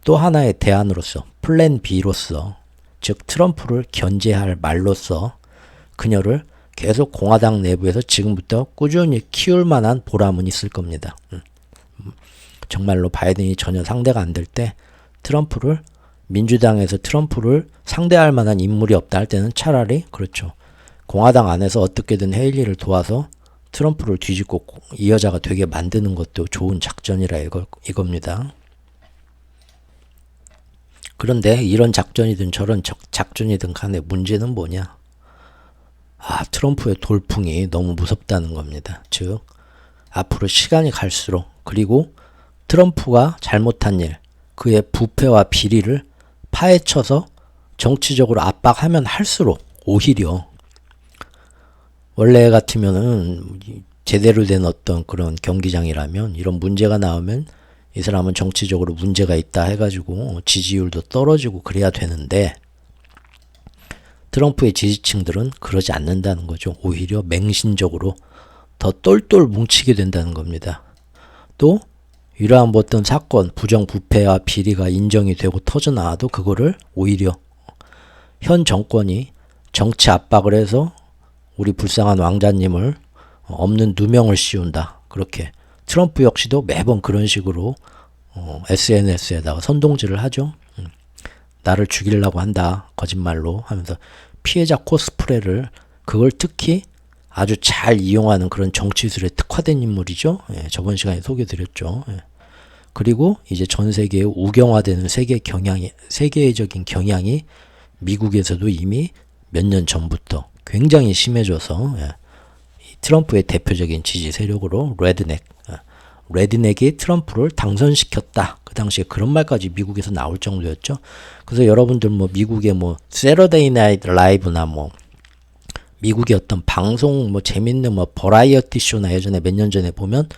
S1: 또 하나의 대안으로서 플랜 B로서 즉 트럼프를 견제할 말로서 그녀를 계속 공화당 내부에서 지금부터 꾸준히 키울 만한 보람은 있을 겁니다. 정말로 바이든이 전혀 상대가 안 될 때 트럼프를 민주당에서 트럼프를 상대할 만한 인물이 없다 할 때는 차라리 그렇죠. 공화당 안에서 어떻게든 헤일리를 도와서 트럼프를 뒤집고 이 여자가 되게 만드는 것도 좋은 작전이라 이겁니다. 그런데 이런 작전이든 저런 작전이든 간에 문제는 뭐냐? 트럼프의 돌풍이 너무 무섭다는 겁니다. 즉 앞으로 시간이 갈수록 그리고 트럼프가 잘못한 일, 그의 부패와 비리를 파헤쳐서 정치적으로 압박하면 할수록 오히려 원래 같으면은 제대로 된 어떤 그런 경기장이라면 이런 문제가 나오면 이 사람은 정치적으로 문제가 있다 해가지고 지지율도 떨어지고 그래야 되는데 트럼프의 지지층들은 그러지 않는다는 거죠. 오히려 맹신적으로 더 똘똘 뭉치게 된다는 겁니다. 또 이러한 어떤 사건, 부정부패와 비리가 인정이 되고 터져나와도 그거를 오히려 현 정권이 정치 압박을 해서 우리 불쌍한 왕자님을 없는 누명을 씌운다. 그렇게 트럼프 역시도 매번 그런 식으로 SNS에다가 선동질을 하죠. 나를 죽이려고 한다. 거짓말로 하면서 피해자 코스프레를 그걸 특히 아주 잘 이용하는 그런 정치술에 특화된 인물이죠. 예, 저번 시간에 소개드렸죠. 예. 그리고 이제 전 세계에 우경화되는 세계적인 경향이 미국에서도 이미 몇 년 전부터 굉장히 심해져서 예, 트럼프의 대표적인 지지 세력으로 레드넥이 트럼프를 당선시켰다. 그 당시에 그런 말까지 미국에서 나올 정도였죠. 그래서 여러분들 뭐 미국의 뭐 세러데이 나이트 라이브나 뭐 미국의 어떤 방송 뭐 재밌는 뭐 버라이어티 쇼나 예전에 몇 년 전에 보면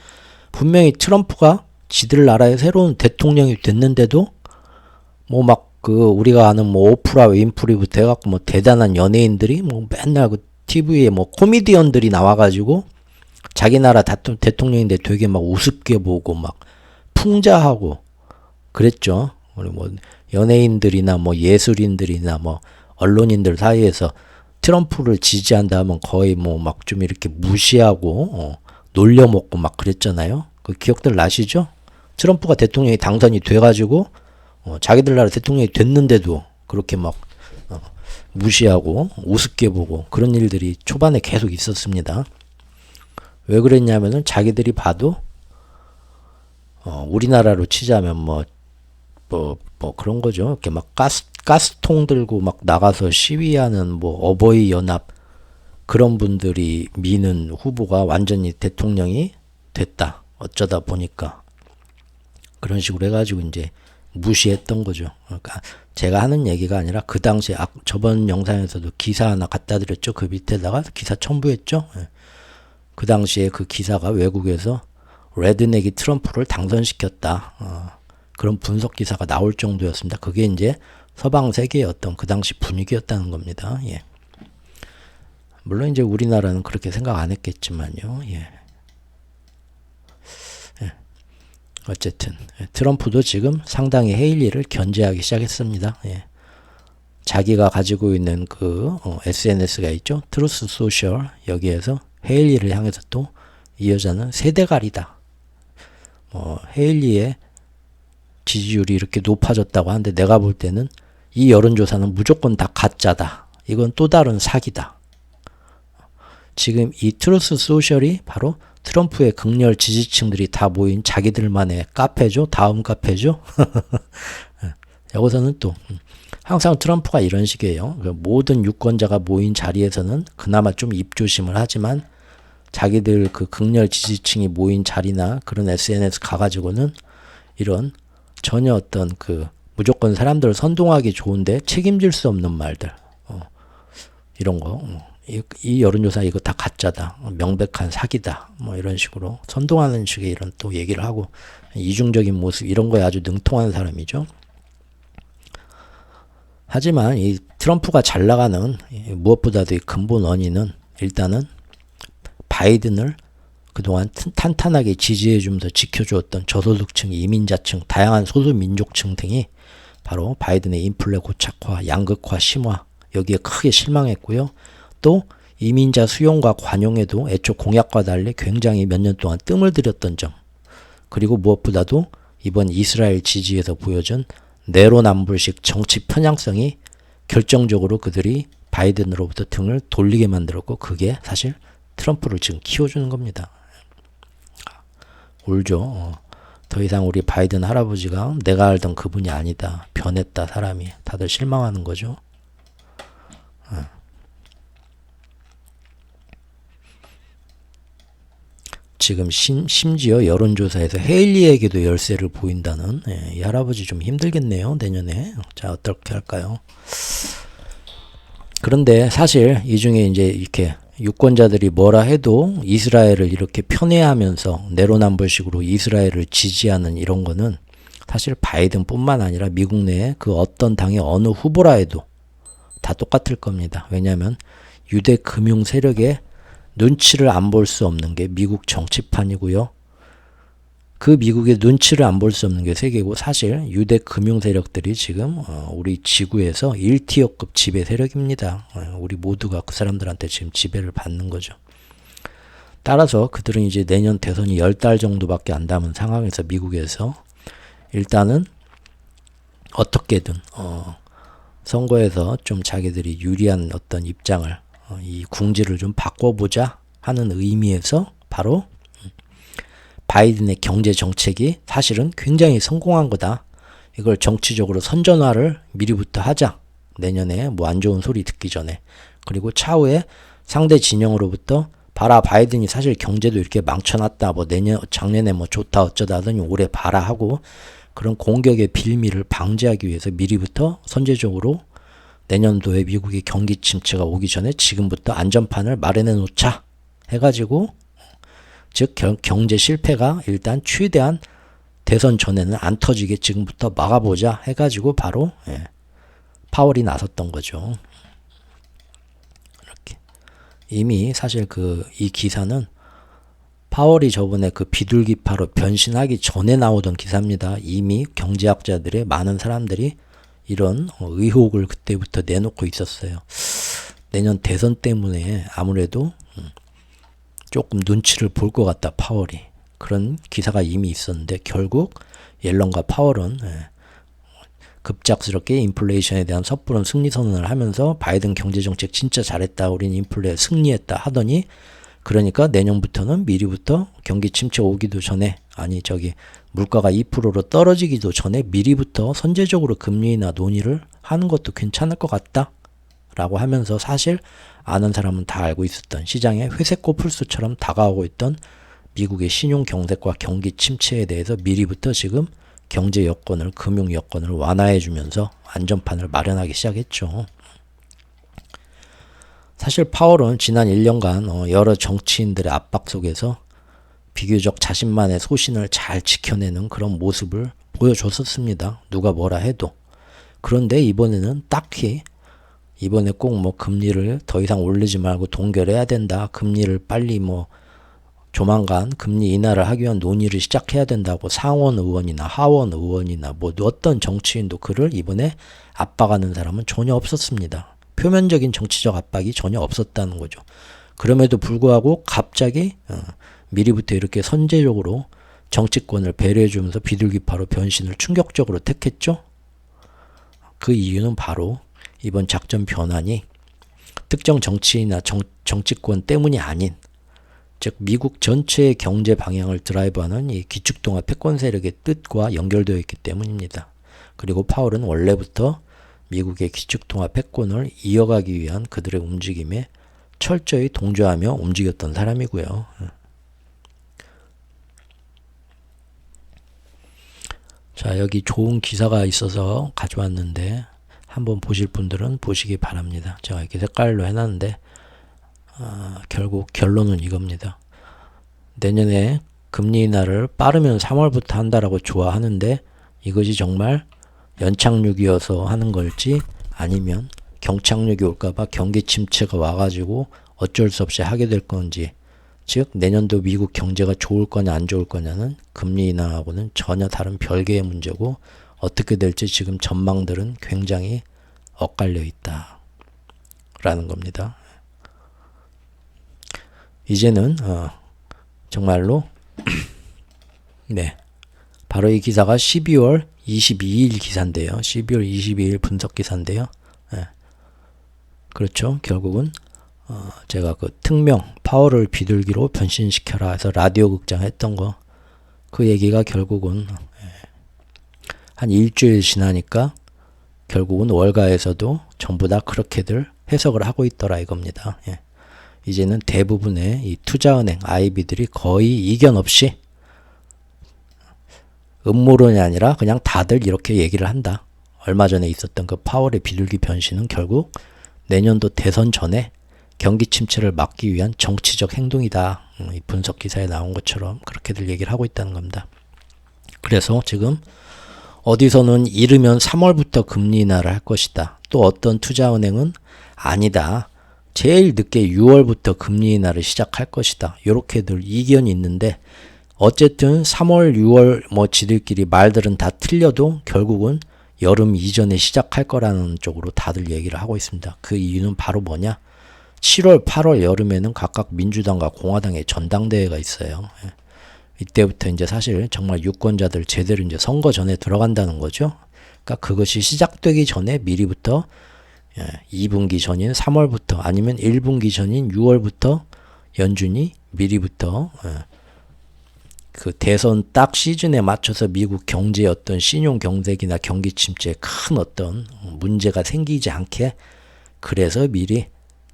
S1: 분명히 트럼프가 지들 나라의 새로운 대통령이 됐는데도 뭐 막 그 우리가 아는 뭐 오프라 윈프리부터 해갖고 뭐 대단한 연예인들이 뭐 맨날 그 TV에 뭐 코미디언들이 나와가지고 자기 나라 대통령인데 되게 막 우습게 보고 막 풍자하고 그랬죠. 우리 뭐 연예인들이나 뭐 예술인들이나 뭐 언론인들 사이에서 트럼프를 지지한다 하면 거의 뭐 막 좀 이렇게 무시하고 놀려먹고 막 그랬잖아요. 그 기억들 나시죠? 트럼프가 대통령이 당선이 돼가지고 자기들 나라 대통령이 됐는데도 그렇게 막 무시하고 우습게 보고 그런 일들이 초반에 계속 있었습니다. 왜 그랬냐면은 자기들이 봐도 우리나라로 치자면 뭐 그런 거죠. 이렇게 막 가스통 들고 막 나가서 시위하는 뭐 어버이 연합 그런 분들이 미는 후보가 완전히 대통령이 됐다. 어쩌다 보니까 그런 식으로 해가지고 이제 무시했던 거죠. 그러니까 제가 하는 얘기가 아니라 그 당시에 저번 영상에서도 기사 하나 갖다 드렸죠. 그 밑에다가 기사 첨부했죠. 그 당시에 그 기사가 외국에서 레드넥이 트럼프를 당선시켰다. 그런 분석 기사가 나올 정도였습니다. 그게 이제 서방 세계의 어떤 그 당시 분위기였다는 겁니다. 예. 물론 이제 우리나라는 그렇게 생각 안 했겠지만요. 예. 어쨌든 트럼프도 지금 상당히 헤일리를 견제하기 시작했습니다. 예. 자기가 가지고 있는 그 SNS가 있죠. 트루스 소셜 여기에서 헤일리를 향해서 또 이 여자는 세대갈이다. 헤일리의 지지율이 이렇게 높아졌다고 하는데 내가 볼 때는 이 여론조사는 무조건 다 가짜다. 이건 또 다른 사기다. 지금 이 트루스 소셜이 바로 트럼프의 극렬 지지층들이 다 모인 자기들만의 카페죠. 다음 카페죠. 여기서는 또 항상 트럼프가 이런 식이에요. 모든 유권자가 모인 자리에서는 그나마 좀 입조심을 하지만 자기들 그 극렬 지지층이 모인 자리나 그런 SNS 가가지고는 이런 전혀 어떤 그 무조건 사람들을 선동하기 좋은데 책임질 수 없는 말들 이런 거 이 여론조사 이거 다 가짜다. 명백한 사기다. 뭐 이런 식으로 선동하는 식의 이런 또 얘기를 하고 이중적인 모습 이런 거에 아주 능통한 사람이죠. 하지만 이 트럼프가 잘 나가는 무엇보다도 이 근본 원인은 일단은 바이든을 그동안 탄탄하게 지지해주면서 지켜주었던 저소득층, 이민자층, 다양한 소수민족층 등이 바로 바이든의 인플레 고착화, 양극화 심화 여기에 크게 실망했고요. 또 이민자 수용과 관용에도 애초 공약과 달리 굉장히 몇 년 동안 뜸을 들였던 점 그리고 무엇보다도 이번 이스라엘 지지에서 보여준 내로남불식 정치 편향성이 결정적으로 그들이 바이든으로부터 등을 돌리게 만들었고 그게 사실 트럼프를 지금 키워주는 겁니다. 울죠. 더 이상 우리 바이든 할아버지가 내가 알던 그분이 아니다. 변했다 사람이. 다들 실망하는 거죠. 지금 심지어 여론조사에서 헤일리에게도 열세를 보인다는 이 할아버지 좀 힘들겠네요. 내년에. 자 어떻게 할까요? 그런데 사실 이 중에 이제 이렇게 유권자들이 뭐라 해도 이스라엘을 이렇게 편애하면서 내로남불식으로 이스라엘을 지지하는 이런 거는 사실 바이든뿐만 아니라 미국 내에 그 어떤 당의 어느 후보라 해도 다 똑같을 겁니다. 왜냐하면 유대 금융 세력의 눈치를 안 볼 수 없는 게 미국 정치판이고요. 그 미국의 눈치를 안 볼 수 없는 게 세계고, 사실 유대 금융 세력들이 지금 우리 지구에서 1티어급 지배 세력입니다. 우리 모두가 그 사람들한테 지금 지배를 받는 거죠. 따라서 그들은 이제 내년 대선이 10달 정도밖에 안 남은 상황에서 미국에서 일단은 어떻게든 선거에서 좀 자기들이 유리한 어떤 입장을 이 궁지를 좀 바꿔보자 하는 의미에서 바로 바이든의 경제 정책이 사실은 굉장히 성공한 거다. 이걸 정치적으로 선전화를 미리부터 하자. 내년에 뭐 안 좋은 소리 듣기 전에. 그리고 차후에 상대 진영으로부터 봐라, 바이든이 사실 경제도 이렇게 망쳐놨다. 뭐 작년에 뭐 좋다 어쩌다 하더니 올해 봐라 하고, 그런 공격의 빌미를 방지하기 위해서 미리부터 선제적으로 내년도에 미국의 경기 침체가 오기 전에 지금부터 안전판을 마련해 놓자 해가지고, 즉 경제 실패가 일단 최대한 대선 전에는 안 터지게 지금부터 막아보자 해가지고 바로 파월이 나섰던 거죠. 이렇게 이미 사실 이 기사는 파월이 저번에 그 비둘기파로 변신하기 전에 나오던 기사입니다. 이미 경제학자들의 많은 사람들이 이런 의혹을 그때부터 내놓고 있었어요. 내년 대선 때문에 아무래도 조금 눈치를 볼 것 같다, 파월이. 그런 기사가 이미 있었는데 결국 옐런과 파월은 급작스럽게 인플레이션에 대한 섣부른 승리 선언을 하면서 바이든 경제정책 진짜 잘했다, 우린 인플레 승리했다 하더니, 그러니까 내년부터는 미리부터 경기 침체 오기도 전에, 물가가 2%로 떨어지기도 전에 미리부터 선제적으로 금리 인하 논의를 하는 것도 괜찮을 것 같다 라고 하면서, 사실 아는 사람은 다 알고 있었던, 시장에 회색 코뿔소처럼 다가오고 있던 미국의 신용 경색과 경기 침체에 대해서 미리부터 지금 경제 여건을, 금융 여건을 완화해 주면서 안전판을 마련하기 시작했죠. 사실 파월은 지난 1년간 여러 정치인들의 압박 속에서 비교적 자신만의 소신을 잘 지켜내는 그런 모습을 보여줬었습니다. 누가 뭐라 해도. 그런데 이번에는 딱히, 이번에 꼭 뭐 금리를 더 이상 올리지 말고 동결해야 된다, 금리를 빨리 뭐 조만간 금리 인하를 하기 위한 논의를 시작해야 된다고 상원 의원이나 하원 의원이나 뭐 어떤 정치인도 그를 이번에 압박하는 사람은 전혀 없었습니다. 표면적인 정치적 압박이 전혀 없었다는 거죠. 그럼에도 불구하고 갑자기 미리부터 이렇게 선제적으로 정치권을 배려해주면서 비둘기파로 변신을 충격적으로 택했죠. 그 이유는 바로 이번 작전 변환이 특정 정치인이나 정치권 때문이 아닌, 즉 미국 전체의 경제 방향을 드라이브하는 이 기축통화 패권 세력의 뜻과 연결되어 있기 때문입니다. 그리고 파월은 원래부터 미국의 기축통화 패권을 이어가기 위한 그들의 움직임에 철저히 동조하며 움직였던 사람이고요. 자, 여기 좋은 기사가 있어서 가져왔는데 한번 보실 분들은 보시기 바랍니다. 제가 이렇게 색깔로 해놨는데 결국 결론은 이겁니다. 내년에 금리 인하를 빠르면 3월부터 한다라고 좋아하는데, 이것이 정말 연착륙이어서 하는 걸지 아니면 경착륙이 올까봐 경기 침체가 와가지고 어쩔 수 없이 하게 될 건지, 즉 내년도 미국 경제가 좋을 거냐 안 좋을 거냐는 금리 인하하고는 전혀 다른 별개의 문제고, 어떻게 될지 지금 전망들은 굉장히 엇갈려 있다 라는 겁니다. 이제는 정말로 네, 바로 이 기사가 12월 22일 기사인데요. 12월 22일 분석 기사인데요. 네. 그렇죠. 결국은 제가 그 특명 파월을 비둘기로 변신시켜라 해서 라디오 극장 했던 거, 그 얘기가 결국은 한 일주일 지나니까 결국은 월가에서도 전부 다 그렇게들 해석을 하고 있더라 이겁니다. 예. 이제는 대부분의 이 투자은행 IB들이 거의 이견 없이, 음모론이 아니라 그냥 다들 이렇게 얘기를 한다. 얼마 전에 있었던 그 파월의 비둘기 변신은 결국 내년도 대선 전에 경기 침체를 막기 위한 정치적 행동이다. 이 분석 기사에 나온 것처럼 그렇게들 얘기를 하고 있다는 겁니다. 그래서 지금 어디서는 이르면 3월부터 금리 인하를 할 것이다. 또 어떤 투자은행은 아니다. 제일 늦게 6월부터 금리 인하를 시작할 것이다. 이렇게들 이견이 있는데 어쨌든 3월, 6월 뭐 지들끼리 말들은 다 틀려도 결국은 여름 이전에 시작할 거라는 쪽으로 다들 얘기를 하고 있습니다. 그 이유는 바로 뭐냐? 7월, 8월 여름에는 각각 민주당과 공화당의 전당대회가 있어요. 이때부터 이제 사실 정말 유권자들 제대로 이제 선거 전에 들어간다는 거죠. 그러니까 그것이 시작되기 전에 미리부터 2분기 전인 3월부터 아니면 1분기 전인 6월부터 연준이 미리부터 그 대선 딱 시즌에 맞춰서 미국 경제의 어떤 신용 경색이나 경기 침체에 큰 어떤 문제가 생기지 않게 그래서 미리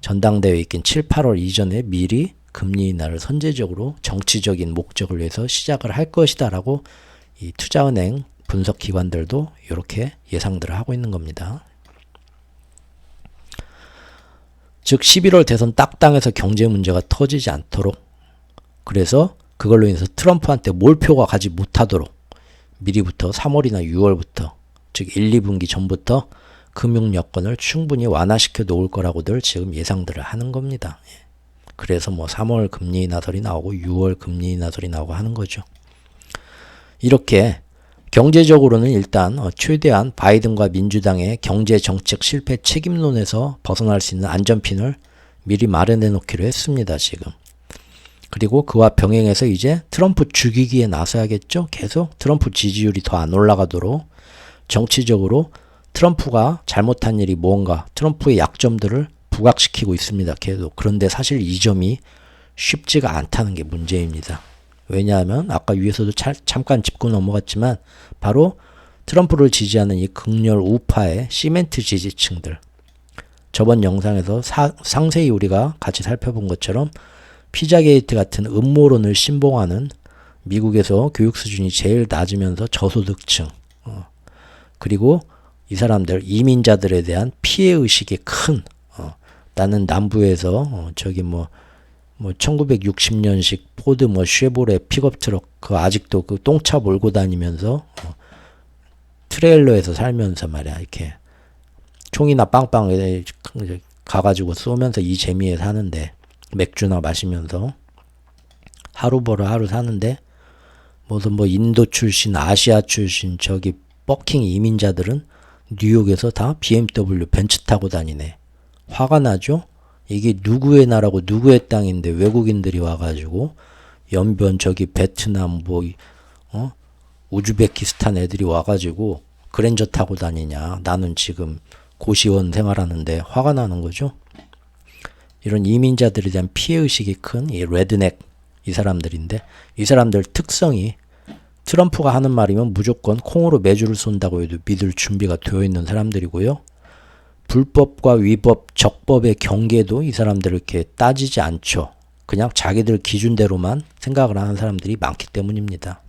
S1: 전당대회 있긴 7, 8월 이전에 미리 금리 인하를 선제적으로 정치적인 목적을 위해서 시작을 할 것이다 라고 이 투자은행 분석기관들도 이렇게 예상들을 하고 있는 겁니다. 즉 11월 대선 딱 당해서 경제 문제가 터지지 않도록 그래서 그걸로 인해서 트럼프한테 몰표가 가지 못하도록 미리부터 3월이나 6월부터 즉 1, 2분기 전부터 금융 여건을 충분히 완화시켜 놓을 거라고들 지금 예상들을 하는 겁니다. 그래서 뭐 3월 금리 인하설이 나오고 6월 금리 인하설이 나오고 하는 거죠. 이렇게 경제적으로는 일단 최대한 바이든과 민주당의 경제 정책 실패 책임론에서 벗어날 수 있는 안전핀을 미리 마련해 놓기로 했습니다. 지금. 그리고 그와 병행해서 이제 트럼프 죽이기에 나서야겠죠. 계속 트럼프 지지율이 더 안 올라가도록 정치적으로 트럼프가 잘못한 일이 뭔가 트럼프의 약점들을 부각시키고 있습니다. 계속. 그런데 사실 이 점이 쉽지가 않다는 게 문제입니다. 왜냐하면 아까 위에서도 잠깐 짚고 넘어갔지만 바로 트럼프를 지지하는 이 극렬 우파의 시멘트 지지층들 저번 영상에서 상세히 우리가 같이 살펴본 것처럼 피자게이트 같은 음모론을 신봉하는 미국에서 교육 수준이 제일 낮으면서 저소득층 그리고 이 사람들 이민자들에 대한 피해의식이 큰 나는 남부에서 저기 뭐 1960년식 포드 쉐보레 픽업 트럭 그 아직도 그 똥차 몰고 다니면서 트레일러에서 살면서 말이야 이렇게 총이나 빵빵 가가지고 쏘면서 이 재미에 사는데 맥주나 마시면서 하루 벌어 하루 사는데 무슨 뭐 인도 출신 아시아 출신 저기 버킹 이민자들은 뉴욕에서 다 BMW 벤츠 타고 다니네. 화가 나죠? 이게 누구의 나라고 누구의 땅인데 외국인들이 와가지고 연변 저기 베트남 우즈베키스탄 애들이 와가지고 그랜저 타고 다니냐. 나는 지금 고시원 생활하는데 화가 나는 거죠. 이런 이민자들에 대한 피해의식이 큰 이 레드넥 이 사람들인데 이 사람들 특성이 트럼프가 하는 말이면 무조건 콩으로 매주를 쏜다고 해도 믿을 준비가 되어 있는 사람들이고요. 불법과 위법, 적법의 경계도 이 사람들 이렇게 따지지 않죠. 그냥 자기들 기준대로만 생각을 하는 사람들이 많기 때문입니다.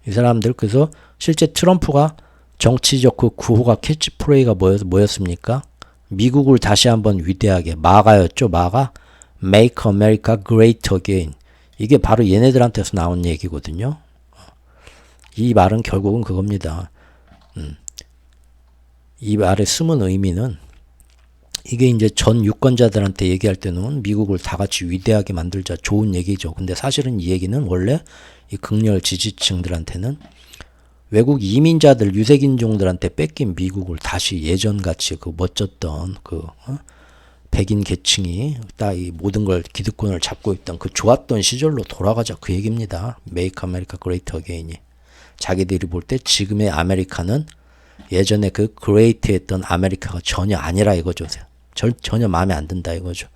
S1: 이 사람들 그래서 실제 트럼프가 정치적 그 구호가 캐치프레이가 뭐였습니까? 미국을 다시 한번 위대하게 마가였죠. 마가 Make America Great Again. 이게 바로 얘네들한테서 나온 얘기거든요. 이 말은 결국은 그겁니다. 이 말의 숨은 의미는 이게 이제 전 유권자들한테 얘기할 때는 미국을 다 같이 위대하게 만들자 좋은 얘기죠. 근데 사실은 이 얘기는 원래 이 극렬 지지층들한테는 외국 이민자들 유색인종들한테 뺏긴 미국을 다시 예전같이 그 멋졌던 그 백인 계층이 딱 이 모든 걸 기득권을 잡고 있던 그 좋았던 시절로 돌아가자 그 얘기입니다. Make America Great Again이. 자기들이 볼 때 지금의 아메리카는 예전에 그 그레이트 했던 아메리카가 전혀 아니라 이거죠. 전혀 마음에 안 든다 이거죠.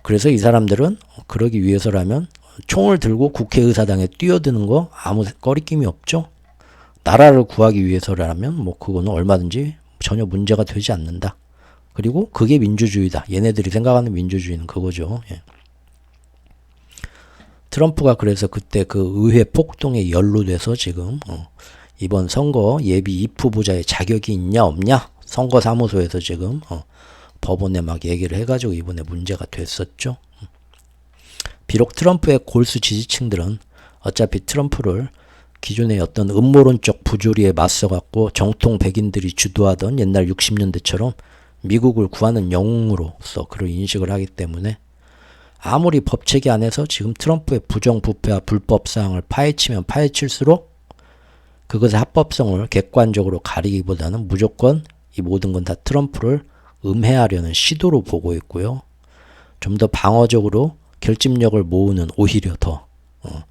S1: 그래서 이 사람들은 그러기 위해서라면 총을 들고 국회의사당에 뛰어드는 거 아무 꺼리낌이 없죠. 나라를 구하기 위해서라면 뭐 그거는 얼마든지 전혀 문제가 되지 않는다. 그리고 그게 민주주의다. 얘네들이 생각하는 민주주의는 그거죠. 예. 트럼프가 그래서 그때 그 의회 폭동에 연루돼서 지금 이번 선거 예비 입후보자의 자격이 있냐 없냐 선거사무소에서 지금 법원에 막 얘기를 해가지고 이번에 문제가 됐었죠. 비록 트럼프의 골수 지지층들은 어차피 트럼프를 기존의 어떤 음모론적 부조리에 맞서갖고 정통 백인들이 주도하던 옛날 60년대처럼 미국을 구하는 영웅으로서 그를 인식을 하기 때문에 아무리 법체계 안에서 지금 트럼프의 부정부패와 불법사항을 파헤치면 파헤칠수록 그것의 합법성을 객관적으로 가리기보다는 무조건 이 모든 건 다 트럼프를 음해하려는 시도로 보고 있고요. 좀 더 방어적으로 결집력을 모으는 오히려 더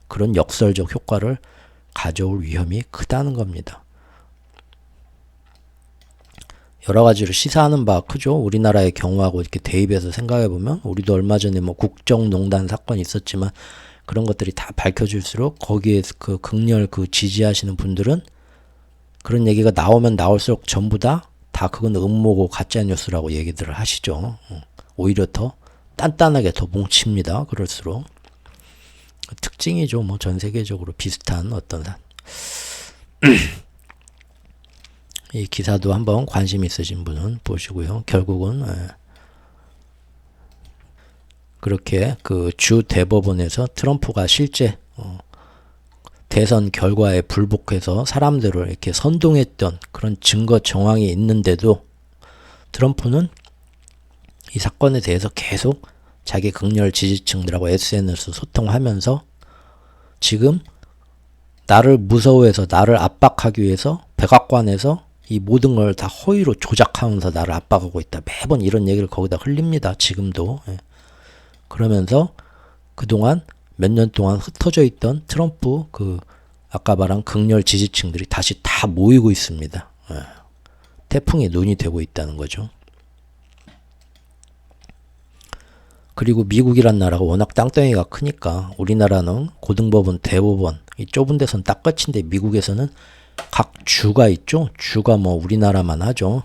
S1: 그런 역설적 효과를 가져올 위험이 크다는 겁니다. 여러 가지로 시사하는 바가 크죠. 우리나라의 경우하고 이렇게 대입해서 생각해보면 우리도 얼마 전에 뭐 국정농단 사건이 있었지만 그런 것들이 다 밝혀질수록 거기에 그 극렬 그 지지하시는 분들은 그런 얘기가 나오면 나올수록 전부 다 그건 음모고 가짜뉴스라고 얘기들을 하시죠. 오히려 더 단단하게 더 뭉칩니다. 그럴수록. 특징이죠. 뭐 전 세계적으로 비슷한 어떤 이 기사도 한번 관심 있으신 분은 보시고요. 결국은 그렇게 그 주 대법원에서 트럼프가 실제 대선 결과에 불복해서 사람들을 이렇게 선동했던 그런 증거 정황이 있는데도 트럼프는 이 사건에 대해서 계속 자기 극렬 지지층들하고 SNS 소통하면서 지금 나를 무서워해서 나를 압박하기 위해서 백악관에서 이 모든 걸 다 허위로 조작하면서 나를 압박하고 있다. 매번 이런 얘기를 거기다 흘립니다. 지금도. 그러면서 그동안 몇 년 동안 흩어져 있던 트럼프 그 아까 말한 극렬 지지층들이 다시 다 모이고 있습니다. 태풍의 눈이 되고 있다는 거죠. 그리고 미국이란 나라가 워낙 땅덩이가 크니까 우리나라는 고등법원, 대법원 이 좁은 데선 딱 끝인데 미국에서는 각 주가 있죠. 주가 뭐 우리나라만 하죠.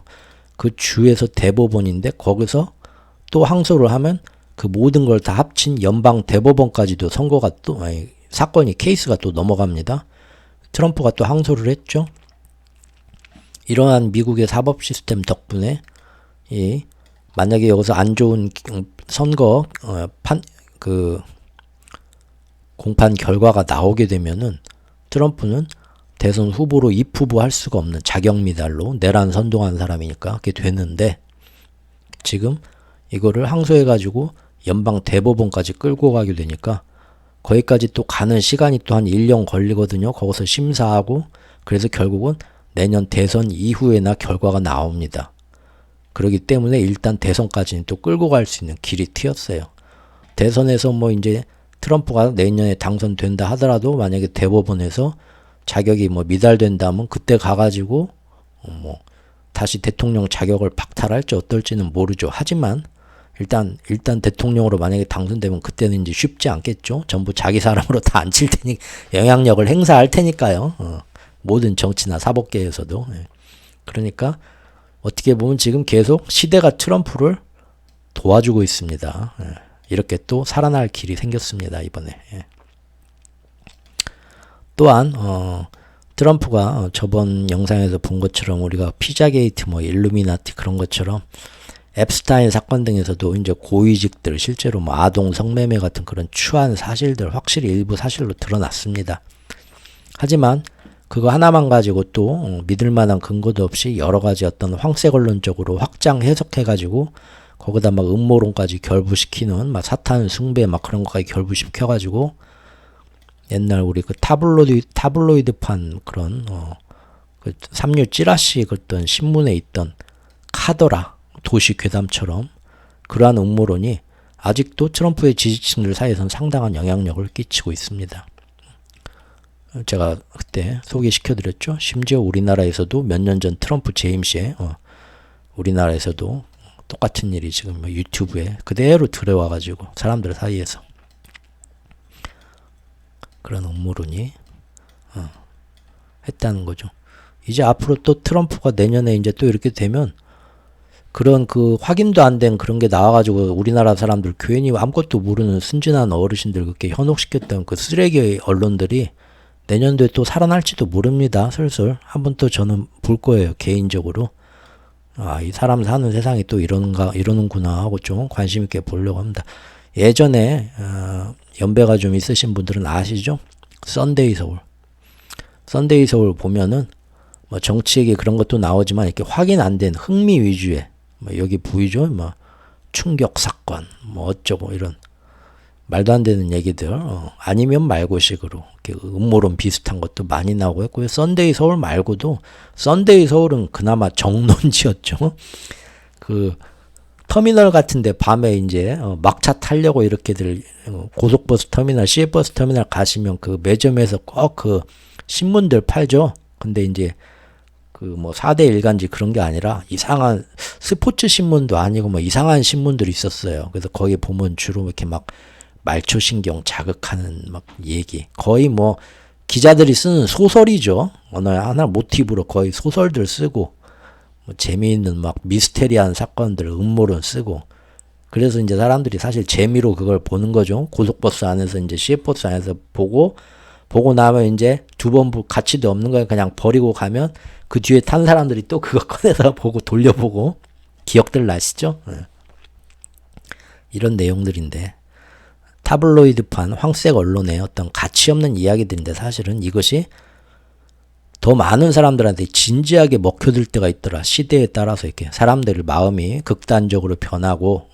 S1: 그 주에서 대법원인데 거기서 또 항소를 하면 그 모든 걸 다 합친 연방 대법원까지도 선거가 또 사건이 케이스가 또 넘어갑니다. 트럼프가 또 항소를 했죠. 이러한 미국의 사법 시스템 덕분에 만약에 여기서 안 좋은 선거 공판 결과가 나오게 되면은 트럼프는 대선 후보로 입후보할 수가 없는 자격 미달로 내란 선동한 사람이니까 그게 되는데 지금 이거를 항소해가지고 연방 대법원까지 끌고 가게 되니까 거기까지 또 가는 시간이 또 한 1년 걸리거든요. 거기서 심사하고 그래서 결국은 내년 대선 이후에나 결과가 나옵니다. 그렇기 때문에 일단 대선까지는 또 끌고 갈 수 있는 길이 트였어요. 대선에서 뭐 이제 트럼프가 내년에 당선된다 하더라도 만약에 대법원에서 자격이 뭐 미달된다면 그때 가가지고 뭐 다시 대통령 자격을 박탈할지 어떨지는 모르죠. 하지만 일단 대통령으로 만약에 당선되면 그때는 이제 쉽지 않겠죠. 전부 자기 사람으로 다 앉힐 테니 영향력을 행사할 테니까요. 모든 정치나 사법계에서도. 그러니까 어떻게 보면 지금 계속 시대가 트럼프를 도와주고 있습니다. 이렇게 또 살아날 길이 생겼습니다. 이번에. 또한 트럼프가 저번 영상에서 본 것처럼 우리가 피자게이트 뭐 일루미나티 그런 것처럼 앱스타인 사건 등에서도 이제 고위직들 실제로 뭐 아동 성매매 같은 그런 추한 사실들 확실히 일부 사실로 드러났습니다. 하지만 그거 하나만 가지고 또 믿을 만한 근거도 없이 여러 가지 어떤 황색 언론적으로 확장 해석해가지고 거기다 막 음모론까지 결부시키는 막 사탄 숭배 막 그런 것까지 결부시켜가지고 옛날 우리 그 타블로이드판 그런 그 삼류 찌라시 그랬던 신문에 있던 카더라 도시 괴담처럼 그러한 음모론이 아직도 트럼프의 지지층들 사이에서는 상당한 영향력을 끼치고 있습니다. 제가 그때 소개시켜드렸죠. 심지어 우리나라에서도 몇 년 전 트럼프 재임 시에 우리나라에서도 똑같은 일이 지금 유튜브에 그대로 들어와가지고 사람들 사이에서 그런 음모론이 했다는 거죠. 이제 앞으로 또 트럼프가 내년에 이제 또 이렇게 되면 그런 그 확인도 안 된 그런 게 나와가지고 우리나라 사람들 괜히 아무것도 모르는 순진한 어르신들 그렇게 현혹시켰던 그 쓰레기 언론들이 내년도에 또 살아날지도 모릅니다. 슬슬 한번 또 저는 볼 거예요. 개인적으로. 아, 이 사람 사는 세상이 또 이러는구나 하고 좀 관심 있게 보려고 합니다. 예전에 연배가 좀 있으신 분들은 아시죠? 썬데이 서울. 썬데이 서울 보면은 뭐 정치 얘기 그런 것도 나오지만 이렇게 확인 안 된 흥미 위주의 뭐 여기 보이죠? 뭐 충격 사건 뭐 어쩌고 이런 말도 안 되는 얘기들 아니면 말고식으로 이렇게 음모론 비슷한 것도 많이 나오고 했고요. 썬데이 서울 말고도 썬데이 서울은 그나마 정론지였죠. 그 터미널 같은데 밤에 이제 막차 타려고 이렇게들 고속버스 터미널, 시외버스 터미널 가시면 그 매점에서 꼭 그 신문들 팔죠. 근데 이제 그 뭐 4대 일간지 그런 게 아니라 이상한 스포츠 신문도 아니고 뭐 이상한 신문들이 있었어요. 그래서 거기 보면 주로 이렇게 막 말초신경 자극하는 막 얘기. 거의 뭐 기자들이 쓰는 소설이죠. 어느 하나 모티브로 거의 소설들 쓰고 뭐 재미있는 막 미스테리한 사건들 음모론 쓰고 그래서 이제 사람들이 사실 재미로 그걸 보는 거죠. 고속버스 안에서 이제 시외버스 안에서 보고 나면 이제 두 번 가치도 없는 거예요. 그냥 버리고 가면 그 뒤에 탄 사람들이 또 그거 꺼내서 보고 돌려보고 기억들 나시죠? 이런 내용들인데 타블로이드판 황색 언론의 어떤 가치 없는 이야기들인데 사실은 이것이 더 많은 사람들한테 진지하게 먹혀들 때가 있더라. 시대에 따라서 이렇게 사람들 마음이 극단적으로 변하고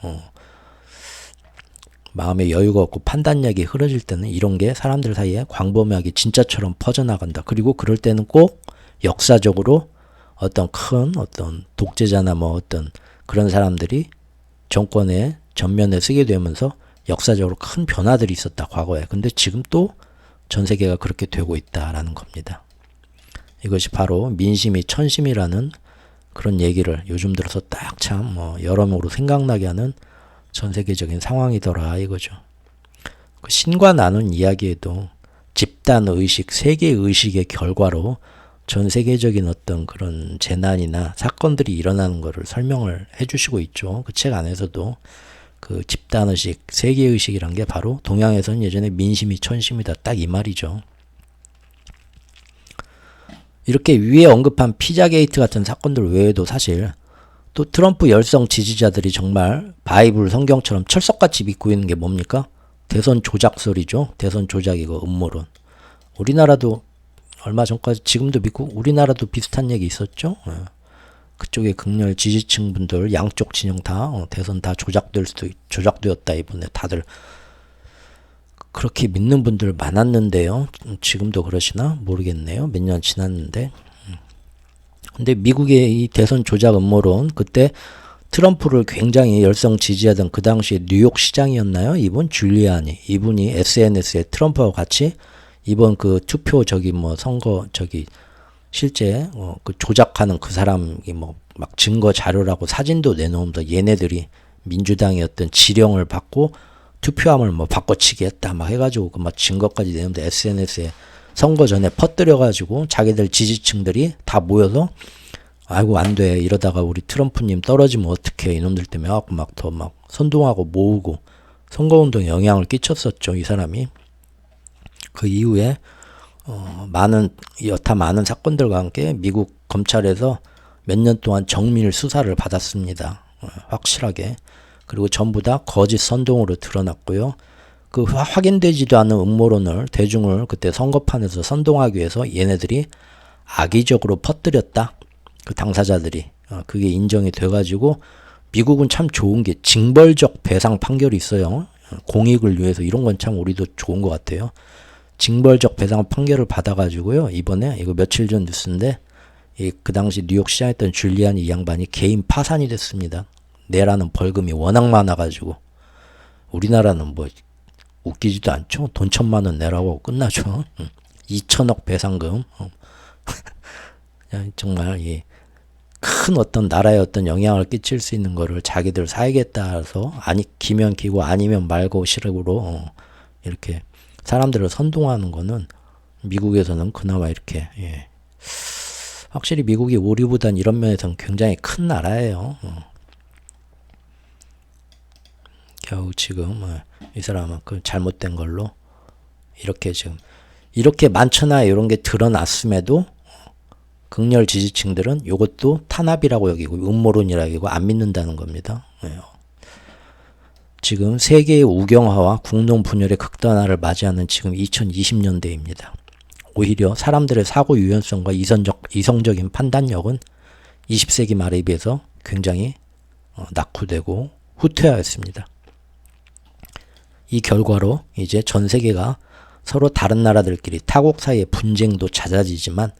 S1: 마음에 여유가 없고 판단력이 흐려질 때는 이런 게 사람들 사이에 광범위하게 진짜처럼 퍼져나간다. 그리고 그럴 때는 꼭 역사적으로 어떤 큰 어떤 독재자나 뭐 어떤 그런 사람들이 정권의 전면에 쓰게 되면서 역사적으로 큰 변화들이 있었다. 과거에. 근데 지금 또 전 세계가 그렇게 되고 있다라는 겁니다. 이것이 바로 민심이 천심이라는 그런 얘기를 요즘 들어서 딱 참 여러모로 생각나게 하는 전 세계적인 상황이더라 이거죠. 그 신과 나눈 이야기에도 집단 의식, 세계 의식의 결과로 전 세계적인 어떤 그런 재난이나 사건들이 일어나는 것을 설명을 해주시고 있죠. 그 책 안에서도 그 집단 의식, 세계 의식이란 게 바로 동양에서는 예전에 민심이 천심이다 딱 이 말이죠. 이렇게 위에 언급한 피자게이트 같은 사건들 외에도 사실 또 트럼프 열성 지지자들이 정말 바이블 성경처럼 철석같이 믿고 있는 게 뭡니까? 대선 조작 소리죠. 대선 조작이고 음모론. 우리나라도 얼마 전까지 지금도 믿고 우리나라도 비슷한 얘기 있었죠. 그쪽에 극렬 지지층 분들 양쪽 진영 다 대선 다 조작되었다 이번에 다들 그렇게 믿는 분들 많았는데요. 지금도 그러시나 모르겠네요. 몇 년 지났는데. 근데 미국의 이 대선 조작 음모론 그때 트럼프를 굉장히 열성 지지하던 그 당시에 뉴욕 시장이었나요? 이분 줄리아니 이분이 SNS에 트럼프와 같이 이번 그 투표 선거 실제 그 조작하는 그 사람이 뭐 막 증거 자료라고 사진도 내놓으면서 얘네들이 민주당의 어떤 지령을 받고 투표함을 뭐 바꿔치기 했다 막 해가지고 그 막 증거까지 내놓는데 SNS에 선거 전에 퍼뜨려가지고 자기들 지지층들이 다 모여서 아이고 안 돼 이러다가 우리 트럼프님 떨어지면 어떡해 이놈들 때문에 막 더 막 선동하고 모으고 선거운동에 영향을 끼쳤었죠 이 사람이. 그 이후에 여타 많은 사건들과 함께 미국 검찰에서 몇 년 동안 정밀 수사를 받았습니다. 확실하게. 그리고 전부 다 거짓 선동으로 드러났고요. 그 확인되지도 않은 음모론을 대중을 그때 선거판에서 선동하기 위해서 얘네들이 악의적으로 퍼뜨렸다. 그 당사자들이. 그게 인정이 돼가지고 미국은 참 좋은 게 징벌적 배상 판결이 있어요. 공익을 위해서 이런 건 참 우리도 좋은 것 같아요. 징벌적 배상 판결을 받아가지고요. 이번에 이거 며칠 전 뉴스인데 그 당시 뉴욕 시장했던 줄리아니 이 양반이 개인 파산이 됐습니다. 내라는 벌금이 워낙 많아가지고 우리나라는 뭐 웃기지도 않죠. 돈 1,000만 원 내라고 끝나죠. 2천억 배상금. 정말 큰 어떤 나라에 어떤 영향을 끼칠 수 있는 거를 자기들 사익에 따라서 기면 기고 아니면 말고 식으로 이렇게 사람들을 선동하는 거는 미국에서는 그나마 이렇게 확실히 미국이 우리보단 이런 면에서는 굉장히 큰 나라예요. 겨우 지금 이 사람은 그 잘못된 걸로 이렇게 지금 이렇게 많잖아요. 이런 게 드러났음에도 극렬 지지층들은 이것도 탄압이라고 여기고 음모론이라고 여기고 안 믿는다는 겁니다. 예. 지금 세계의 우경화와 국론 분열의 극단화를 맞이하는 지금 2020년대입니다. 오히려 사람들의 사고 유연성과 이성적인 판단력은 20세기 말에 비해서 굉장히 낙후되고 후퇴하였습니다. 이 결과로 이제 전 세계가 서로 다른 나라들끼리 타국 사이의 분쟁도 잦아지지만